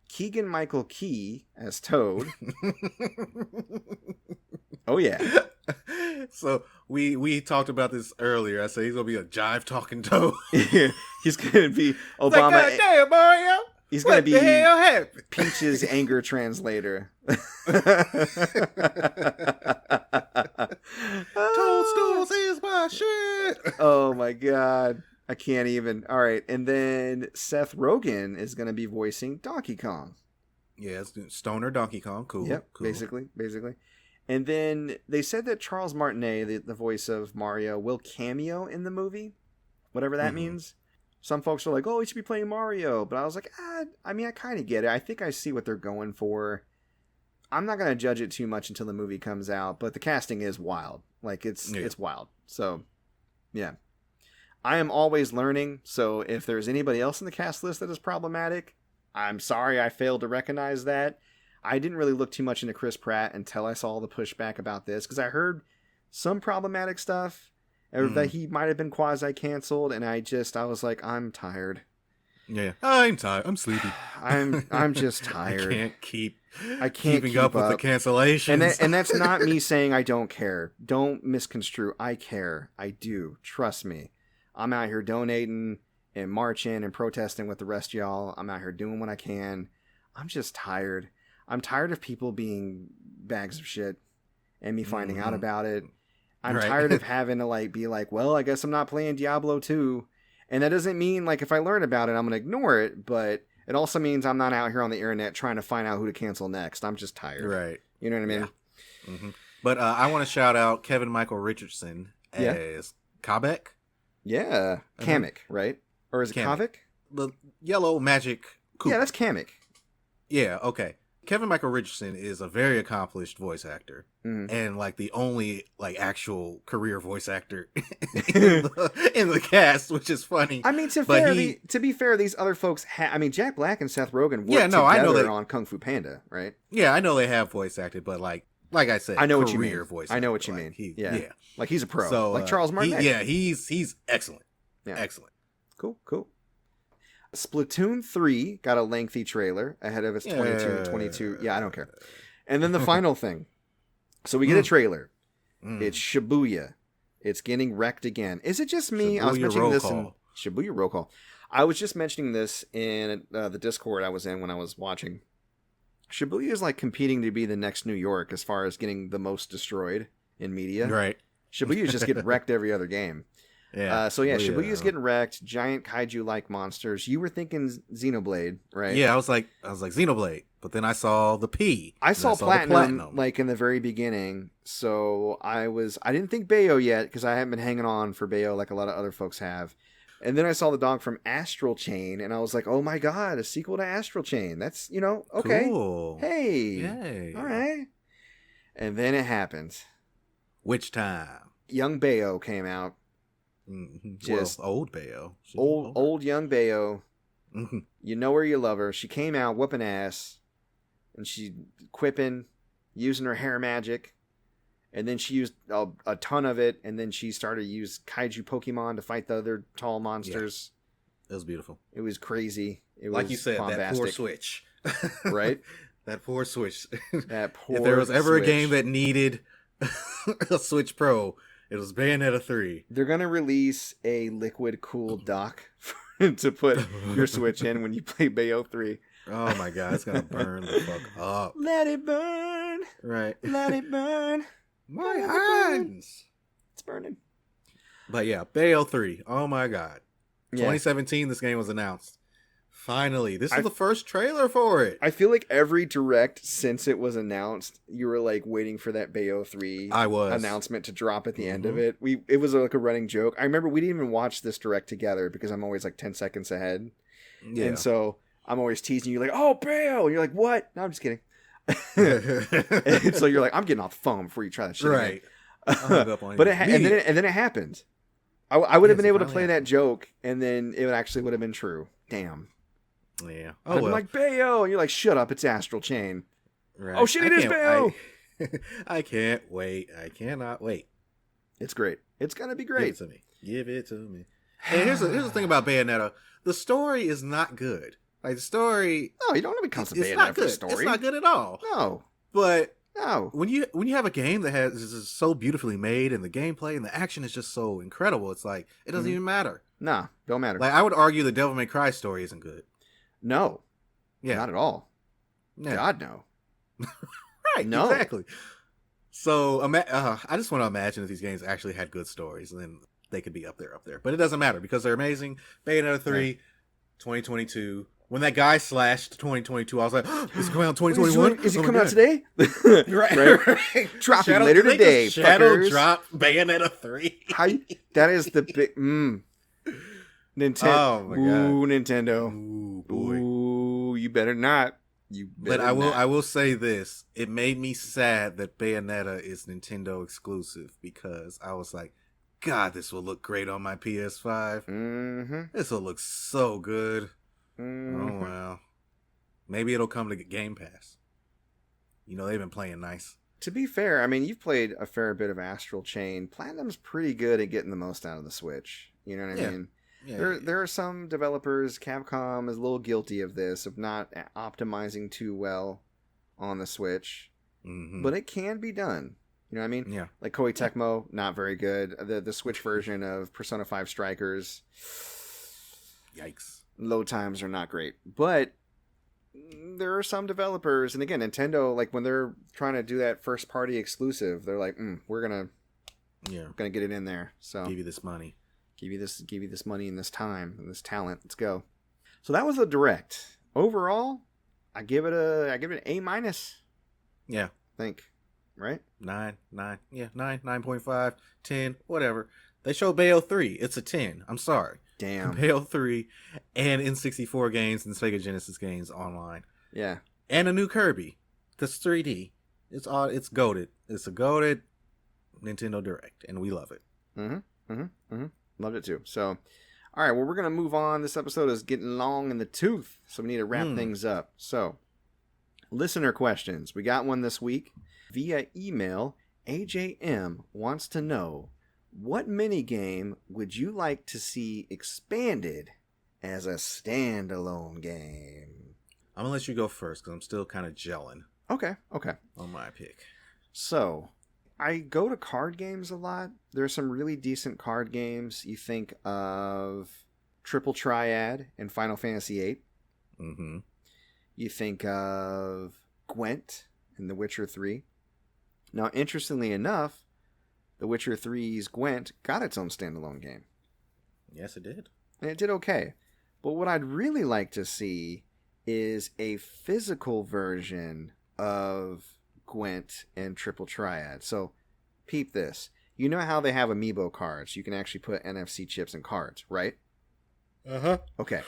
Keegan-Michael Key as Toad. Oh, yeah. So we talked about this earlier. I said he's going to be a jive-talking Toad. He's going to be Obama. Like, God damn, Mario. He's going to be what the hell happened? Peach's anger translator. Toadstools is my shit. Oh, my God. I can't even. All right. And then Seth Rogen is going to be voicing Donkey Kong. Yeah, it's Stoner Donkey Kong. Cool. Yep, cool. Basically. And then they said that Charles Martinet, the voice of Mario, will cameo in the movie, whatever that means. Some folks are like, oh, he should be playing Mario. But I was like, I kind of get it. I think I see what they're going for. I'm not going to judge it too much until the movie comes out. But the casting is wild. Like, it's wild. So, yeah. I am always learning. So if there's anybody else in the cast list that is problematic, I'm sorry I failed to recognize that. I didn't really look too much into Chris Pratt until I saw the pushback about this. Because I heard some problematic stuff. or that he might have been quasi-canceled, and I was like, I'm tired. Yeah, I'm tired. I'm sleepy. I'm just tired. I can't keep up with the cancellations. And that's not me saying I don't care. Don't misconstrue. I care. I do. Trust me. I'm out here donating and marching and protesting with the rest of y'all. I'm out here doing what I can. I'm just tired. I'm tired of people being bags of shit and me finding out about it. I'm tired of having to like be like, well, I guess I'm not playing Diablo 2. And that doesn't mean like if I learn about it, I'm going to ignore it. But it also means I'm not out here on the internet trying to find out who to cancel next. I'm just tired. Right. You know what I mean? Yeah. Mm-hmm. But I want to shout out Kevin Michael Richardson as Kabek. Yeah. Kamek, right? Or is it Kavik? The yellow magic Koop. Yeah, that's Kamek. Yeah, okay. Kevin Michael Richardson is a very accomplished voice actor, and like the only like actual career voice actor in the cast, which is funny. I mean, to be fair, these other folks, Jack Black and Seth Rogen worked together on Kung Fu Panda, right? Yeah, I know they have voice acted, but like I said, I know what you mean. Voice I know what actor, you mean. Yeah, like he's a pro, so, like Charles Martinet. He's excellent. Yeah, excellent. Cool. Splatoon 3 got a lengthy trailer ahead of its 22. Yeah, I don't care. And then the final thing. So we get a trailer. It's Shibuya. It's getting wrecked again. Is it just me? Shibuya I was mentioning this call. in Shibuya roll call. I was just mentioning this in the Discord I was in when I was watching. Shibuya is like competing to be the next New York as far as getting the most destroyed in media. Right. Shibuya is just getting wrecked every other game. Yeah. Shibuya's getting wrecked. Giant kaiju-like monsters. You were thinking Xenoblade, right? Yeah, I was like Xenoblade, but then I saw the P. I saw Platinum like in the very beginning. So I didn't think Bayo yet because I haven't been hanging on for Bayo like a lot of other folks have. And then I saw the dog from Astral Chain, and I was like, oh my god, a sequel to Astral Chain. That's, okay. Cool. Hey. Yay. All right. And then it happened. Which time? Young Bayo came out. Just old Bayo. Old young Bayo. You know her, you love her. She came out whooping ass, and she quipping, using her hair magic, and then she used a ton of it, and then she started to use kaiju Pokemon to fight the other tall monsters. Yeah. It was beautiful. It was crazy. It was like you said, bombastic. that poor Switch. Right? That poor Switch. That poor If there was ever Switch. a game that needed a Switch Pro, it was Bayonetta 3. They're going to release a liquid cooled dock to put your Switch in when you play Bayo 3. Oh my god, it's going to burn the fuck up. Let it burn. Right. Let it burn. My hands. It's burning. But yeah, Bayo 3. Oh my god. Yeah. 2017 this game was announced. Finally, this is the first trailer for it. I feel like every direct since it was announced, you were like waiting for that Bayo 3 announcement to drop at the end of it. It was like a running joke. I remember we didn't even watch this direct together because I'm always like 10 seconds ahead. Yeah. And so I'm always teasing you like, oh, Bayo. And you're like, what? No, I'm just kidding. And so you're like, I'm getting off the phone before you try that shit. Right. But and then it happened. I would have been able to play that joke, and then it actually would have been true. Damn. Yeah. I'd be like, Bayo, and you're like, shut up, it's Astral Chain. Right. Oh shit, it is Bayo. I can't wait. I cannot wait. It's great. It's gonna be great. Give it to me. Hey, here's the thing about Bayonetta. The story is not good. Like the story. No, you don't want to be constant Bayonetta for the story. It's not good at all. No. But no. When you have a game that is so beautifully made and the gameplay and the action is just so incredible, it's like it doesn't even matter. Nah, don't matter. Like I would argue the Devil May Cry story isn't good. No. Yeah. Not at all. Yeah. God, no. Right. No. Exactly. So I just want to imagine if these games actually had good stories, and then they could be up there. But it doesn't matter because they're amazing. Bayonetta 3, 2022. When that guy slashed 2022, I was like, oh, is it coming out in 2021? Is it coming out today? right. Dropping later today. Shadow drop Bayonetta 3. That is the big... Nintendo. Oh my god. Ooh, Nintendo. Ooh, boy. Ooh, you better not. But I will say this. It made me sad that Bayonetta is Nintendo exclusive because I was like, God, this will look great on my PS5. Mm-hmm. This will look so good. Mm-hmm. Oh, wow. Maybe it'll come to Game Pass. You know, they've been playing nice. To be fair, I mean, you've played a fair bit of Astral Chain. Platinum's pretty good at getting the most out of the Switch. You know what I mean? Yeah, there are some developers, Capcom is a little guilty of this, of not optimizing too well on the Switch. Mm-hmm. But it can be done. You know what I mean? Yeah. Like Koei Tecmo, not very good. The Switch version of Persona 5 Strikers, yikes. Load times are not great. But there are some developers, and again, Nintendo, like when they're trying to do that first party exclusive, they're like, we're gonna get it in there. So give you this money. Give you this money and this time and this talent. Let's go. So that was the Direct. Overall, I give it an A-. Yeah. I think. Right? 9, 9.5, 10, whatever. They showed Bayo 3. It's a 10. I'm sorry. Damn. Bayo 3 and N64 games and Sega Genesis games online. Yeah. And a new Kirby. That's 3D. It's goated. It's a goated Nintendo Direct, and we love it. Loved it too. So, all right, well, we're going to move on. This episode is getting long in the tooth, so we need to wrap things up. So, listener questions. We got one this week via email. AJM wants to know, what minigame would you like to see expanded as a standalone game? I'm going to let you go first because I'm still kind of gelling. Okay. On my pick. So, I go to card games a lot. There's some really decent card games. You think of Triple Triad in Final Fantasy VIII. Mm-hmm. You think of Gwent in The Witcher 3. Now, interestingly enough, The Witcher 3's Gwent got its own standalone game. Yes, it did. And it did okay. But what I'd really like to see is a physical version of Gwent and Triple Triad. So, peep this. You know how they have amiibo cards? You can actually put NFC chips in cards, right? Uh-huh. Okay.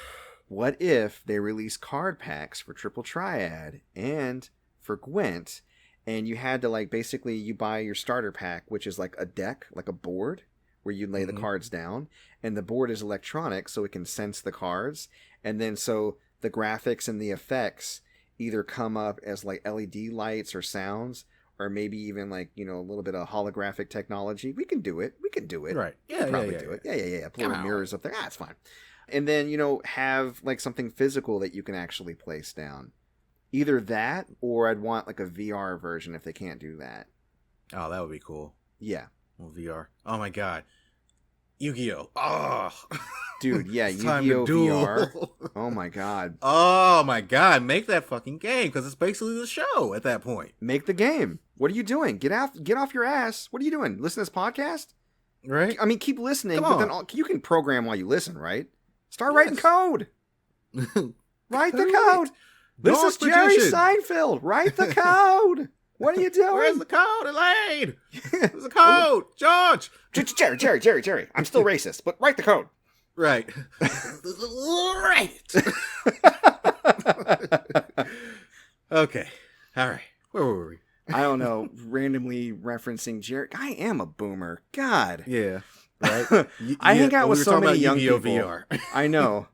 What if they release card packs for Triple Triad and for Gwent, and you had to, like, basically you buy your starter pack, which is like a deck, like a board, where you lay the cards down, and the board is electronic, so it can sense the cards, and then so the graphics and the effects either come up as like LED lights or sounds, or maybe even like, you know, a little bit of holographic technology. We can do it. Right. Yeah, probably do it. Yeah. Put little mirrors up there. It's fine. And then, you know, have like something physical that you can actually place down. Either that, or I'd want like a VR version if they can't do that. Oh, that would be cool. Yeah. Well, VR. Oh my God. Yu-Gi-Oh! Oh, dude, yeah, Yu-Gi-Oh! VR. Oh my God. Oh my God, make that fucking game, because it's basically the show at that point. Make the game. What are you doing? Get off your ass. What are you doing? Listen to this podcast? Right? I mean, keep listening, Come but then you can program while you listen, right? Start writing code. Write the code. This is Jerry Seinfeld. Write the code. What are you doing? Where's the code, Elaine? Where's the code? George! Jerry. I'm still racist, but write the code. Right. Right. Okay. All right. Where were we? I don't know. Randomly referencing Jerry. I am a boomer. God. Yeah. Right. I hang out with so many young people. VR. I know.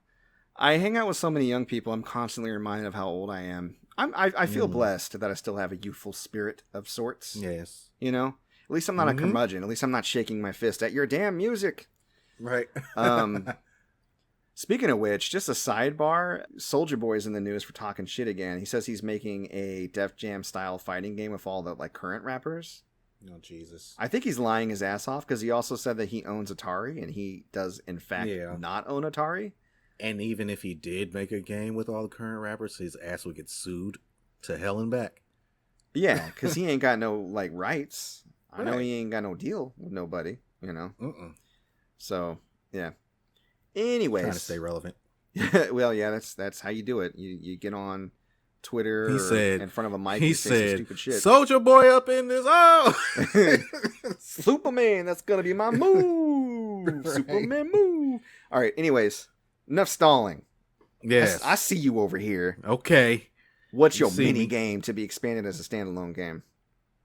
I hang out with so many young people. I'm constantly reminded of how old I am. I feel blessed that I still have a youthful spirit of sorts. Yes. You know? At least I'm not a curmudgeon. At least I'm not shaking my fist at your damn music. Right. Speaking of which, just a sidebar, Soulja Boy's in the news for talking shit again. He says he's making a Def Jam style fighting game with all the like current rappers. Oh, Jesus. I think he's lying his ass off because he also said that he owns Atari, and he does in fact not own Atari. And even if he did make a game with all the current rappers, his ass would get sued to hell and back. Yeah, because he ain't got no like rights. I know he ain't got no deal with nobody, you know. So, yeah. Anyways. Trying to stay relevant. Well, yeah, that's how you do it. You get on Twitter in front of a mic and say some stupid shit. Soulja Boy up in this. Oh! Superman, that's going to be my move. Right. Superman move. All right, anyways. Enough stalling. Yes. I see you over here. Okay. What's your mini game to be expanded as a standalone game?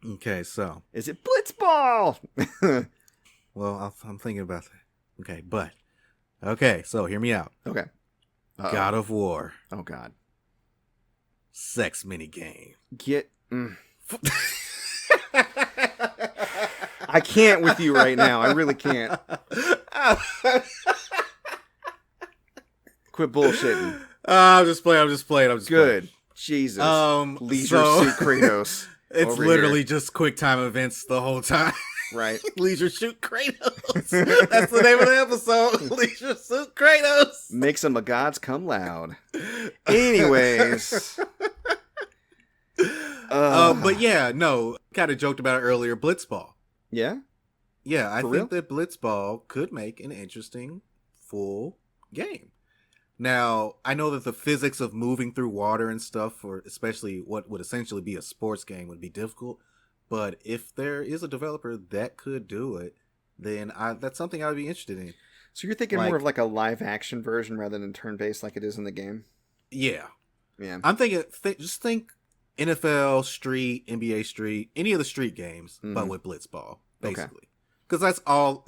Okay, so. Is it Blitzball? Well, I'm thinking about that. Okay, but. Okay, so hear me out. Okay. God of War. Oh, God. Sex mini game. I can't with you right now. I really can't. Quit bullshitting. I'm just playing. Good. Jesus. Leisure Suit Kratos. It's literally just quick time events the whole time. Right. Leisure Suit Kratos. That's the name of the episode. Leisure Suit Kratos. Make some of gods come loud. Anyways. But yeah, no. Kind of joked about it earlier. Blitzball. Yeah? Yeah, I For think real? that Blitzball could make an interesting full game. Now, I know that the physics of moving through water and stuff, or especially what would essentially be a sports game, would be difficult. But if there is a developer that could do it, then that's something I would be interested in. So you're thinking more of like a live action version rather than turn-based like it is in the game? Yeah. Yeah. I'm thinking, just think NFL Street, NBA Street, any of the street games, but with Blitzball, basically. Because that's all,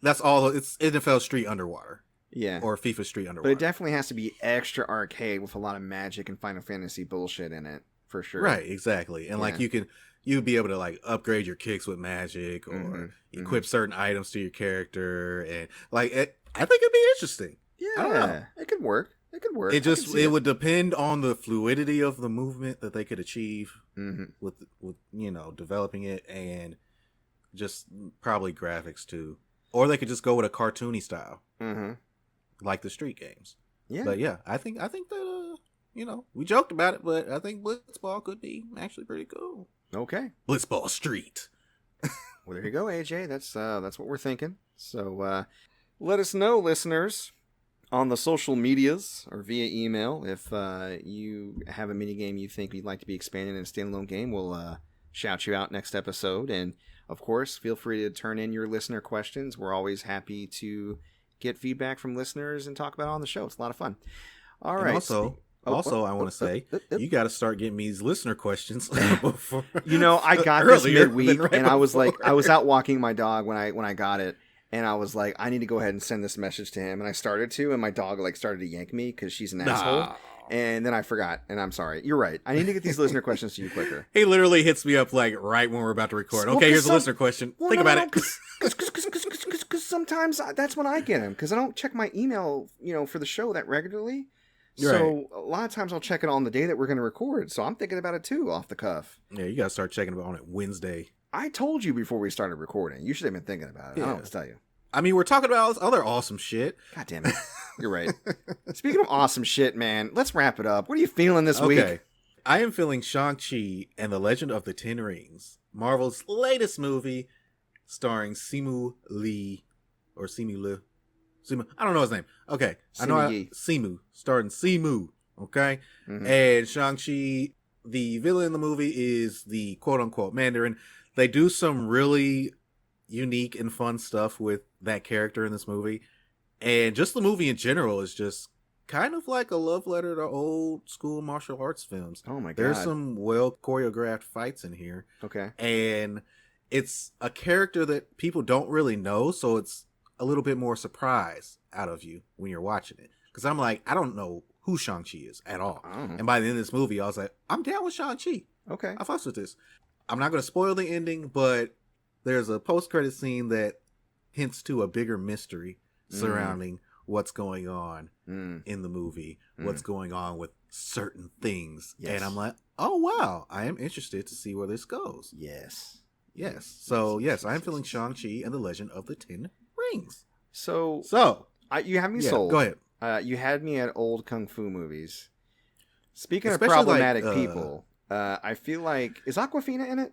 it's NFL Street underwater. Yeah. Or FIFA Street underwater. But it definitely has to be extra arcade with a lot of magic and Final Fantasy bullshit in it, for sure. Right, exactly. And like you'd be able to like upgrade your kicks with magic or equip certain items to your character, and like I think it'd be interesting. Yeah. It could work. It would depend on the fluidity of the movement that they could achieve with developing it, and just probably graphics too. Or they could just go with a cartoony style. Like the street games. Yeah. But yeah, I think that we joked about it, but I think Blitzball could be actually pretty cool. Okay. Blitzball Street. Well, there you go, AJ. That's what we're thinking. So let us know, listeners, on the social medias or via email if you have a minigame you think you'd like to be expanded in a standalone game. We'll shout you out next episode. And of course, feel free to turn in your listener questions. We're always happy to get feedback from listeners and talk about it on the show. It's a lot of fun. All right. Also, I want to say, you got to start getting me these listener questions before. I got this midweek, and I was like, I was out walking my dog when I got it, and I was like, I need to go ahead and send this message to him, and I started to, and my dog like started to yank me because she's an asshole. And then I forgot, and I'm sorry. You're right. I need to get these listener questions to you quicker. He literally hits me up like right when we're about to record. Okay, here's a listener question. Think about it. Because sometimes that's when I get them, because I don't check my email, for the show that regularly. So a lot of times I'll check it on the day that we're going to record. So I'm thinking about it too, off the cuff. Yeah, you got to start checking on it Wednesday. I told you before we started recording. You should have been thinking about it. Yeah. I don't know what to tell you. I mean, we're talking about all this other awesome shit. God damn it. You're right. Speaking of awesome shit, man, let's wrap it up. What are you feeling this week? I am feeling Shang-Chi and the Legend of the Ten Rings, Marvel's latest movie starring Simu Lee, or Simu Liu. Simu, I don't know his name. Okay. Simu, starring Simu. Okay. And Shang-Chi, the villain in the movie, is the quote-unquote Mandarin. They do some really unique and fun stuff with that character in this movie, and just the movie in general is just kind of like a love letter to old school martial arts films. Oh my god, there's some well choreographed fights in here. Okay. And it's a character that people don't really know, so it's a little bit more surprise out of you when you're watching it, because I'm like, I don't know who Shang-Chi is at all. And by the end of this movie I was like, I'm down with Shang-Chi. Okay, I fucks with this. I'm not going to spoil the ending, but there's a post-credit scene that hints to a bigger mystery surrounding what's going on in the movie, what's going on with certain things. Yes. And I'm like, oh, wow, I am interested to see where this goes. Yes. So, yes, I am feeling Shang-Chi and the Legend of the Ten Rings. So you have me sold. Go ahead. You had me at old kung fu movies. Speaking of problematic people, I feel like, is Awkwafina in it?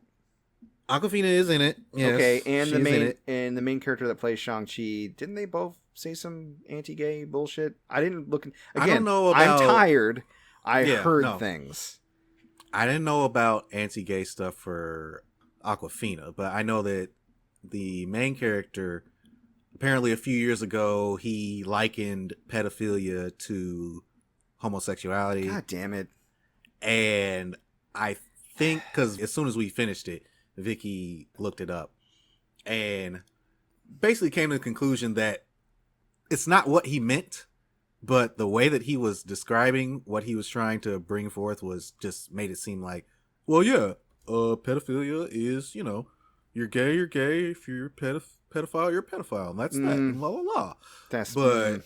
Awkwafina is in it. Yes, okay, and the main character that plays Shang-Chi, didn't they both say some anti-gay bullshit? I didn't look. Again, I don't know about, I'm tired. I heard things. I didn't know about anti-gay stuff for Awkwafina, but I know that the main character, apparently a few years ago, he likened pedophilia to homosexuality. God damn it. And I think, because as soon as we finished it, Vicky looked it up and basically came to the conclusion that it's not what he meant, but the way that he was describing what he was trying to bring forth was just made it seem like, well, yeah, pedophilia is, you're gay, you're gay. If you're a pedophile, you're a pedophile. And that's that. And blah, blah, blah. But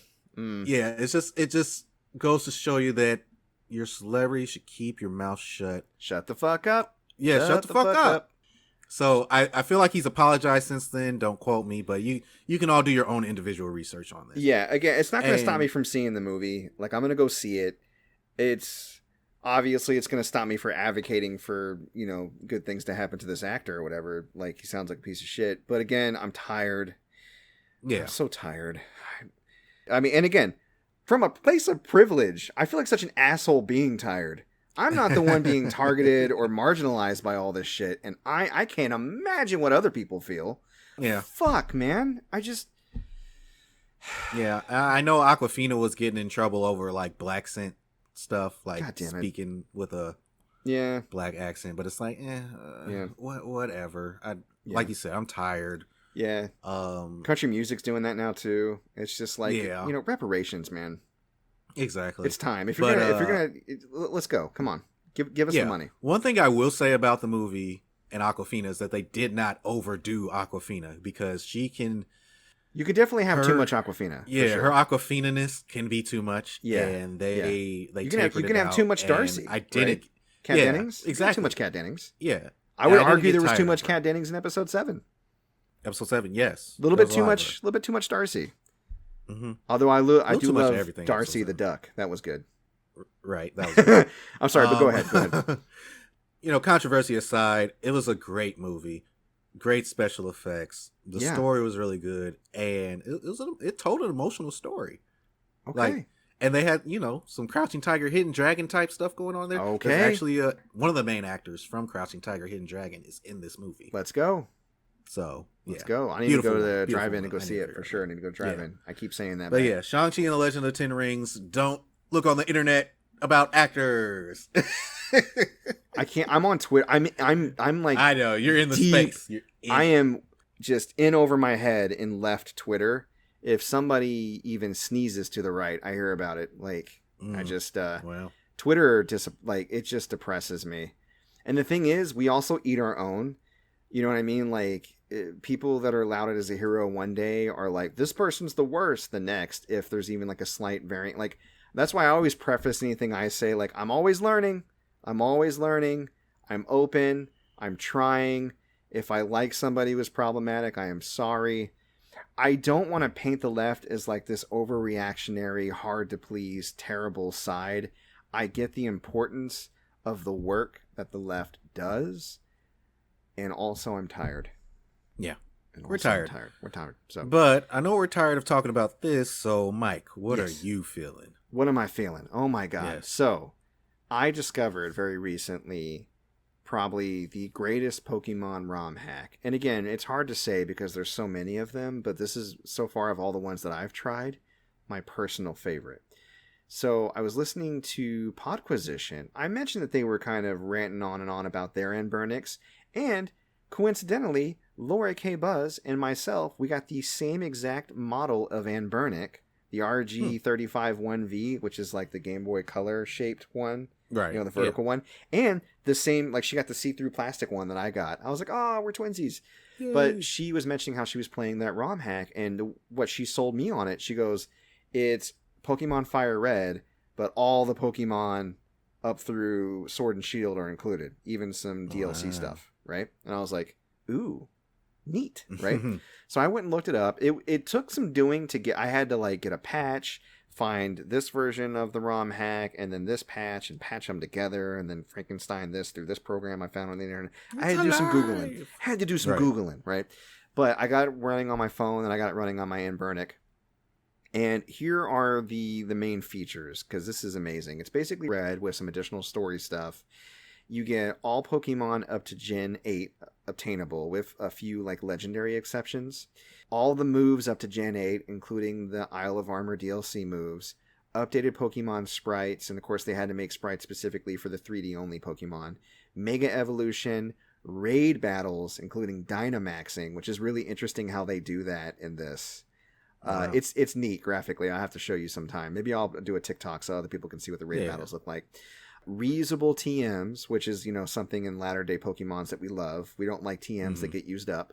yeah, it just goes to show you that your celebrity should keep your mouth shut. Shut the fuck up. Yeah, shut the fuck up. So I feel like he's apologized since then. Don't quote me, but you can all do your own individual research on this. Yeah, again, it's not going to stop me from seeing the movie. Like, I'm going to go see it. It's obviously it's going to stop me for advocating for, you know, good things to happen to this actor or whatever. Like, he sounds like a piece of shit. But again, I'm tired. Yeah. I'm so tired. I mean, and again, from a place of privilege, I feel like such an asshole being tired. I'm not the one being targeted or marginalized by all this shit, and I can't imagine what other people feel. Yeah. Fuck, man. Yeah, I know Aquafina was getting in trouble over, like, black scent stuff, like, speaking with a black accent, but it's like, whatever. Like you said, I'm tired. Yeah. Country music's doing that now, too. It's just like, you know, reparations, man. Exactly. It's time. If you're gonna, let's go. Come on, give us the money. One thing I will say about the movie and Aquafina is that they did not overdo Aquafina, because she can. You could definitely have too much Aquafina. Yeah, sure. her Aquafina-ness can be too much. Yeah, and you can have too much Darcy. I didn't. Kat Dennings. Exactly. Too much Kat Dennings. Yeah, I would argue there was too much Kat Dennings in episode 7. Episode 7, yes. A little bit too much Darcy. Mm-hmm. Although I do love Darcy the Duck. That was good. Right. That was good. I'm sorry, but go ahead. You know, controversy aside, it was a great movie. Great special effects. The story was really good, and it told an emotional story. Okay. And they had, you know, some Crouching Tiger, Hidden Dragon type stuff going on there. Okay. There's actually one of the main actors from Crouching Tiger, Hidden Dragon is in this movie. Let's go. So, let's go. I need to go to the drive-in and go see it for sure. I need to go drive-in. I keep saying that. But yeah, Shang-Chi and the Legend of the Ten Rings. Don't look on the internet about actors. I can't. I'm on Twitter. I'm like. I know you're in the space. I am just in over my head in left Twitter. If somebody even sneezes to the right, I hear about it. Like I just Twitter it just depresses me. And the thing is, we also eat our own. You know what I mean? Like, people that are lauded as a hero one day are like, this person's the worst the next, if there's even like a slight variant. Like, that's why I always preface anything I say, like, I'm always learning. I'm open. I'm trying. If I like somebody who's problematic, I am sorry. I don't want to paint the left as like this overreactionary, hard to please, terrible side. I get the importance of the work that the left does. And also, I'm tired. Yeah, we're tired. We're tired. So, but I know we're tired of talking about this. So, Mike, what are you feeling? What am I feeling? Oh my God! Yes. So, I discovered very recently probably the greatest Pokemon ROM hack. And again, it's hard to say because there's so many of them. But this is so far of all the ones that I've tried, my personal favorite. So I was listening to Podquisition. I mentioned that they were kind of ranting on and on about their Anburnix. And coincidentally, Laura K. Buzz and myself, we got the same exact model of Anburnic, the RG351V, which is like the Game Boy Color shaped one, right? You know, the vertical one, and the same, like she got the see-through plastic one that I got. I was like, oh, we're twinsies. Yay. But she was mentioning how she was playing that ROM hack, and what she sold me on it, she goes, it's Pokemon Fire Red, but all the Pokemon up through Sword and Shield are included, even some DLC stuff. Right? And I was like, ooh, neat, right? So I went and looked it up. It took some doing to get, I had to like get a patch, find this version of the ROM hack, and then this patch, and patch them together, and then Frankenstein this through this program I found on the internet. I had to do some Googling. Right? But I got it running on my phone, and I got it running on my Anburnic. And here are the main features, because this is amazing. It's basically red with some additional story stuff. You get all Pokemon up to Gen 8 obtainable, with a few like legendary exceptions. All the moves up to Gen 8, including the Isle of Armor DLC moves. Updated Pokemon sprites, and of course they had to make sprites specifically for the 3D only Pokemon. Mega Evolution, raid battles, including Dynamaxing, which is really interesting how they do that in this. Wow. It's neat graphically. I have to show you sometime. Maybe I'll do a TikTok so other people can see what the raid battles look like. reusable TMs, which is, something in latter-day Pokemons that we love. We don't like TMs that get used up.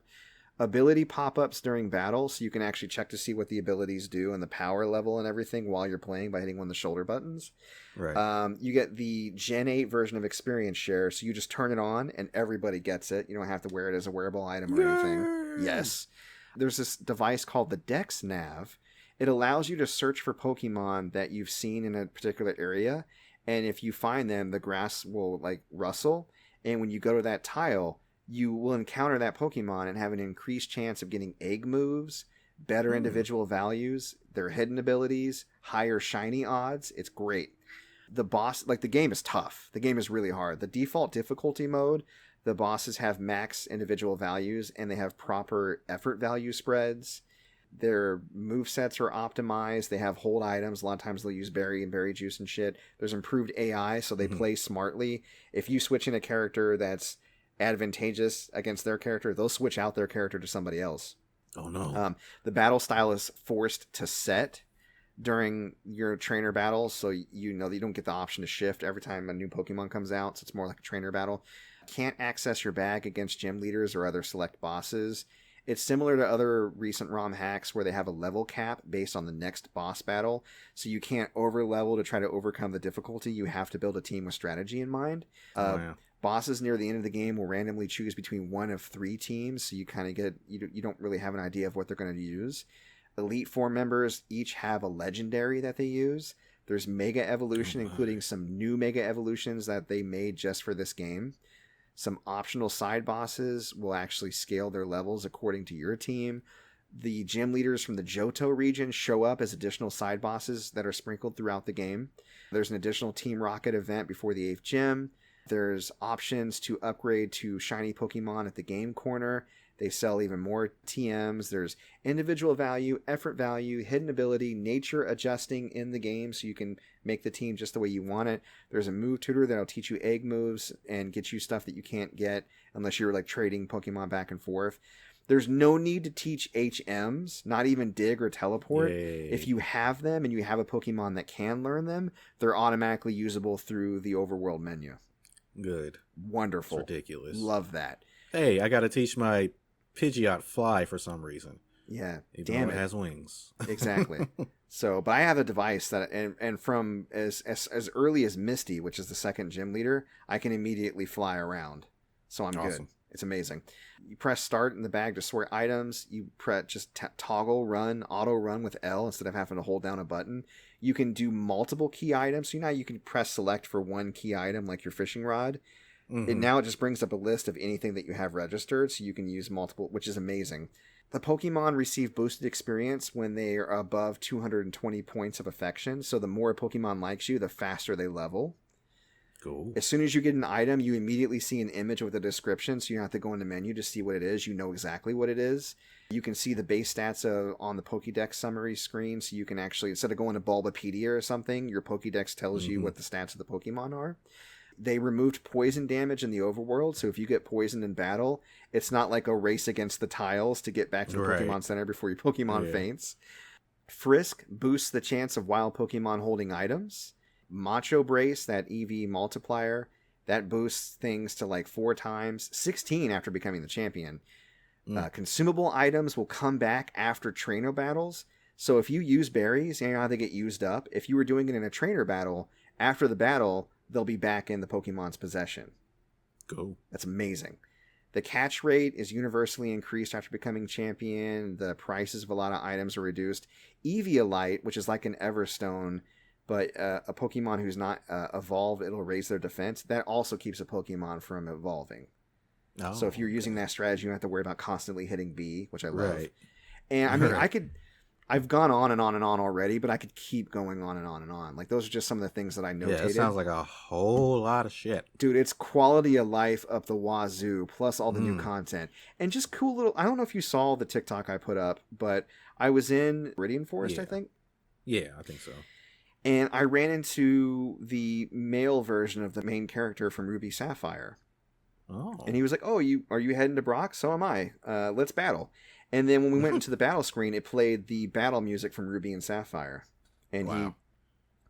Ability pop-ups during battle, so you can actually check to see what the abilities do and the power level and everything while you're playing by hitting one of the shoulder buttons. Right. You get the Gen 8 version of Experience Share, so you just turn it on and everybody gets it. You don't have to wear it as a wearable item or anything. Yes. There's this device called the Dex Nav. It allows you to search for Pokemon that you've seen in a particular area, and if you find them, the grass will rustle, and when you go to that tile, you will encounter that Pokemon and have an increased chance of getting egg moves, better individual values, their hidden abilities, higher shiny odds. It's great. The boss, the game is tough. The game is really hard. The default difficulty mode, the bosses have max individual values and they have proper effort value spreads. Their movesets are optimized. They have hold items. A lot of times they'll use berry and berry juice and shit. There's improved AI, so they play smartly. If you switch in a character that's advantageous against their character, they'll switch out their character to somebody else. Oh no. The battle style is forced to set during your trainer battles, so you don't get the option to shift every time a new Pokemon comes out, so it's more like a trainer battle. Can't access your bag against gym leaders or other select bosses. It's similar to other recent ROM hacks where they have a level cap based on the next boss battle, so you can't over level to try to overcome the difficulty. You have to build a team with strategy in mind. Bosses near the end of the game will randomly choose between one of 3 teams, so you kind of get you don't really have an idea of what they're going to use. Elite Four members each have a legendary that they use. There's Mega Evolution, including some new Mega Evolutions that they made just for this game. Some optional side bosses will actually scale their levels according to your team. The gym leaders from the Johto region show up as additional side bosses that are sprinkled throughout the game. There's an additional Team Rocket event before the 8th gym. There's options to upgrade to shiny Pokemon at the game corner. They sell even more TMs. There's individual value, effort value, hidden ability, nature adjusting in the game so you can make the team just the way you want it. There's a move tutor that'll teach you egg moves and get you stuff that you can't get unless you're trading Pokemon back and forth. There's no need to teach HMs, not even dig or teleport. Yay. If you have them and you have a Pokemon that can learn them, they're automatically usable through the overworld menu. Good. Wonderful. It's ridiculous. Love that. Hey, I got to teach my Pidgeot fly for some reason. Yeah. Even Damn though it. It has wings. Exactly. So, but I have a device that, and from as early as Misty, which is the second gym leader, I can immediately fly around. So I'm Awesome. good. It's amazing. You press start in the bag to sort items. You toggle run, auto run with L instead of having to hold down a button. You can do multiple key items. So now you can press select for one key item like your fishing rod. And now it just brings up a list of anything that you have registered, so you can use multiple, which is amazing. The Pokemon receive boosted experience when they are above 220 points of affection, so the more a Pokemon likes you, the faster they level. Cool. As soon as you get an item, you immediately see an image with a description, so you don't have to go in the menu to see what it is. You know exactly what it is. You can see the base stats on the Pokédex summary screen, so you can actually, instead of going to Bulbapedia or something, your Pokédex tells you what the stats of the Pokemon are. They removed poison damage in the overworld, so if you get poisoned in battle, it's not like a race against the tiles to get back to the Pokemon Center before your Pokemon faints. Frisk boosts the chance of wild Pokemon holding items. Macho Brace, that EV multiplier, that boosts things to 4 times, 16 after becoming the champion. Consumable items will come back after trainer battles, so if you use berries, you know how they get used up. If you were doing it in a trainer battle, after the battle, they'll be back in the Pokemon's possession. Cool. That's amazing. The catch rate is universally increased after becoming champion. The prices of a lot of items are reduced. Eviolite, which is like an Everstone, but a Pokemon who's not evolved, it'll raise their defense. That also keeps a Pokemon from evolving. Oh, so if you're using that strategy, you don't have to worry about constantly hitting B, which I love. Right. And I mean, I've gone on and on and on already, but I could keep going on and on and on. Those are just some of the things that I notated. Yeah, it sounds like a whole lot of shit. Dude, it's quality of life up the wazoo, plus all the new content. And just cool little... I don't know if you saw the TikTok I put up, but I was in Meridian Forest, I think. Yeah, I think so. And I ran into the male version of the main character from Ruby Sapphire. Oh. And he was like, are you heading to Bronx? So am I. Let's battle. And then when we went into the battle screen, it played the battle music from Ruby and Sapphire. And he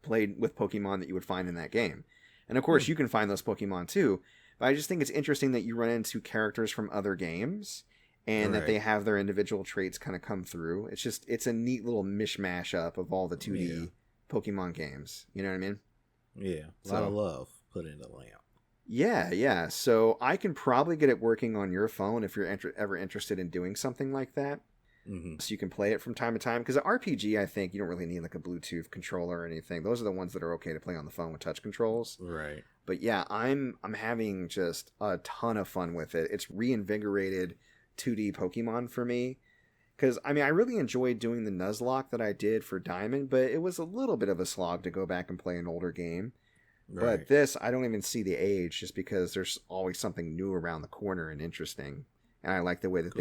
played with Pokemon that you would find in that game. And of course, you can find those Pokemon too. But I just think it's interesting that you run into characters from other games and that they have their individual traits kind of come through. It's a neat little mishmash up of all the 2D Pokemon games. You know what I mean? Yeah, a lot of love put into Lamp. Yeah. So I can probably get it working on your phone if you're ever interested in doing something like that. Mm-hmm. So you can play it from time to time. Because an RPG, I think you don't really need like a Bluetooth controller or anything. Those are the ones that are okay to play on the phone with touch controls. Right. But yeah, I'm having just a ton of fun with it. It's reinvigorated 2D Pokemon for me. Because, I mean, I really enjoyed doing the Nuzlocke that I did for Diamond, but it was a little bit of a slog to go back and play an older game. Right. But this, I don't even see the age just because there's always something new around the corner and interesting. And I like the way that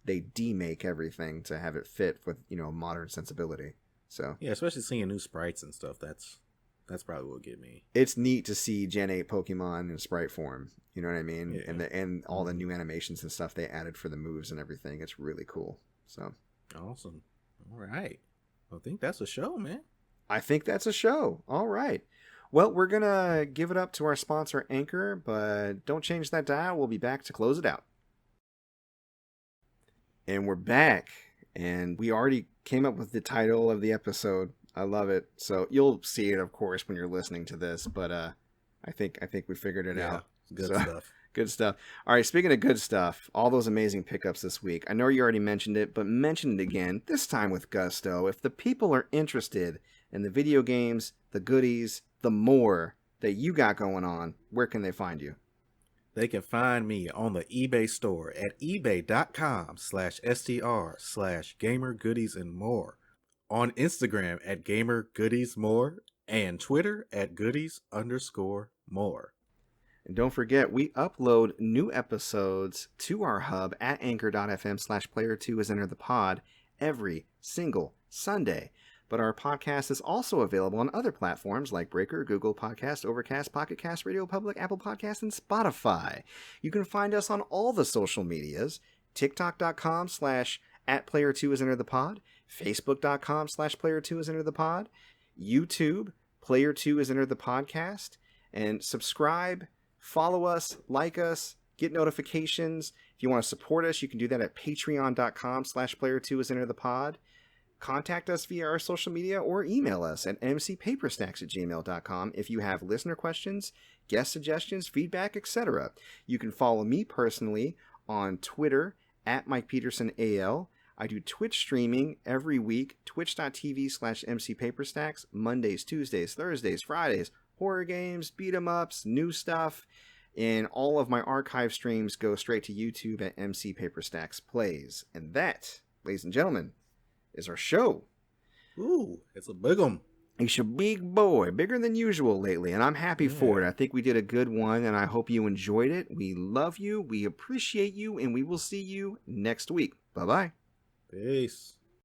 they demake everything to have it fit with, modern sensibility. So yeah, especially seeing new sprites and stuff. That's probably what get me. It's neat to see Gen 8 Pokemon in sprite form. You know what I mean? Yeah. And all the new animations and stuff they added for the moves and everything. It's really cool. So awesome. All right. I think that's a show, man. I think that's a show. All right. Well, we're going to give it up to our sponsor, Anchor, but don't change that dial. We'll be back to close it out. And we're back. And we already came up with the title of the episode. I love it. So you'll see it, of course, when you're listening to this. But I think we figured it out. Good stuff. Good stuff. All right, speaking of good stuff, all those amazing pickups this week. I know you already mentioned it, but mention it again, this time with gusto. If the people are interested in the video games, the goodies, the more that you got going on, where can they find you? They can find me on the eBay store at ebay.com/str/gamergoodies and more. On Instagram at gamergoodiesmore and Twitter at goodies_more. And don't forget, we upload new episodes to our hub at anchor.fm/player2isenter the every single Sunday. But our podcast is also available on other platforms like Breaker, Google Podcast, Overcast, Pocket Cast, Radio Public, Apple Podcasts, and Spotify. You can find us on all the social medias, tiktok.com/@player2isenter the facebook.com/player2isenter the YouTube, Player2isenter the podcast, and subscribe, follow us, like us, get notifications. If you want to support us, you can do that at patreon.com/player2isenter the Contact us via our social media or email us at mcpaperstacks@gmail.com if you have listener questions, guest suggestions, feedback, etc. You can follow me personally on Twitter at MikePetersonAL. I do Twitch streaming every week, twitch.tv/mcpaperstacks, Mondays, Tuesdays, Thursdays, Fridays, horror games, beat 'em ups, new stuff, and all of my archive streams go straight to YouTube at MC Paperstacks Plays. And that, ladies and gentlemen, is our show. Ooh, it's a big one. He's a big boy, bigger than usual lately, and I'm happy for it. I think we did a good one, and I hope you enjoyed it. We love you, we appreciate you, and we will see you next week. Bye-bye. Peace.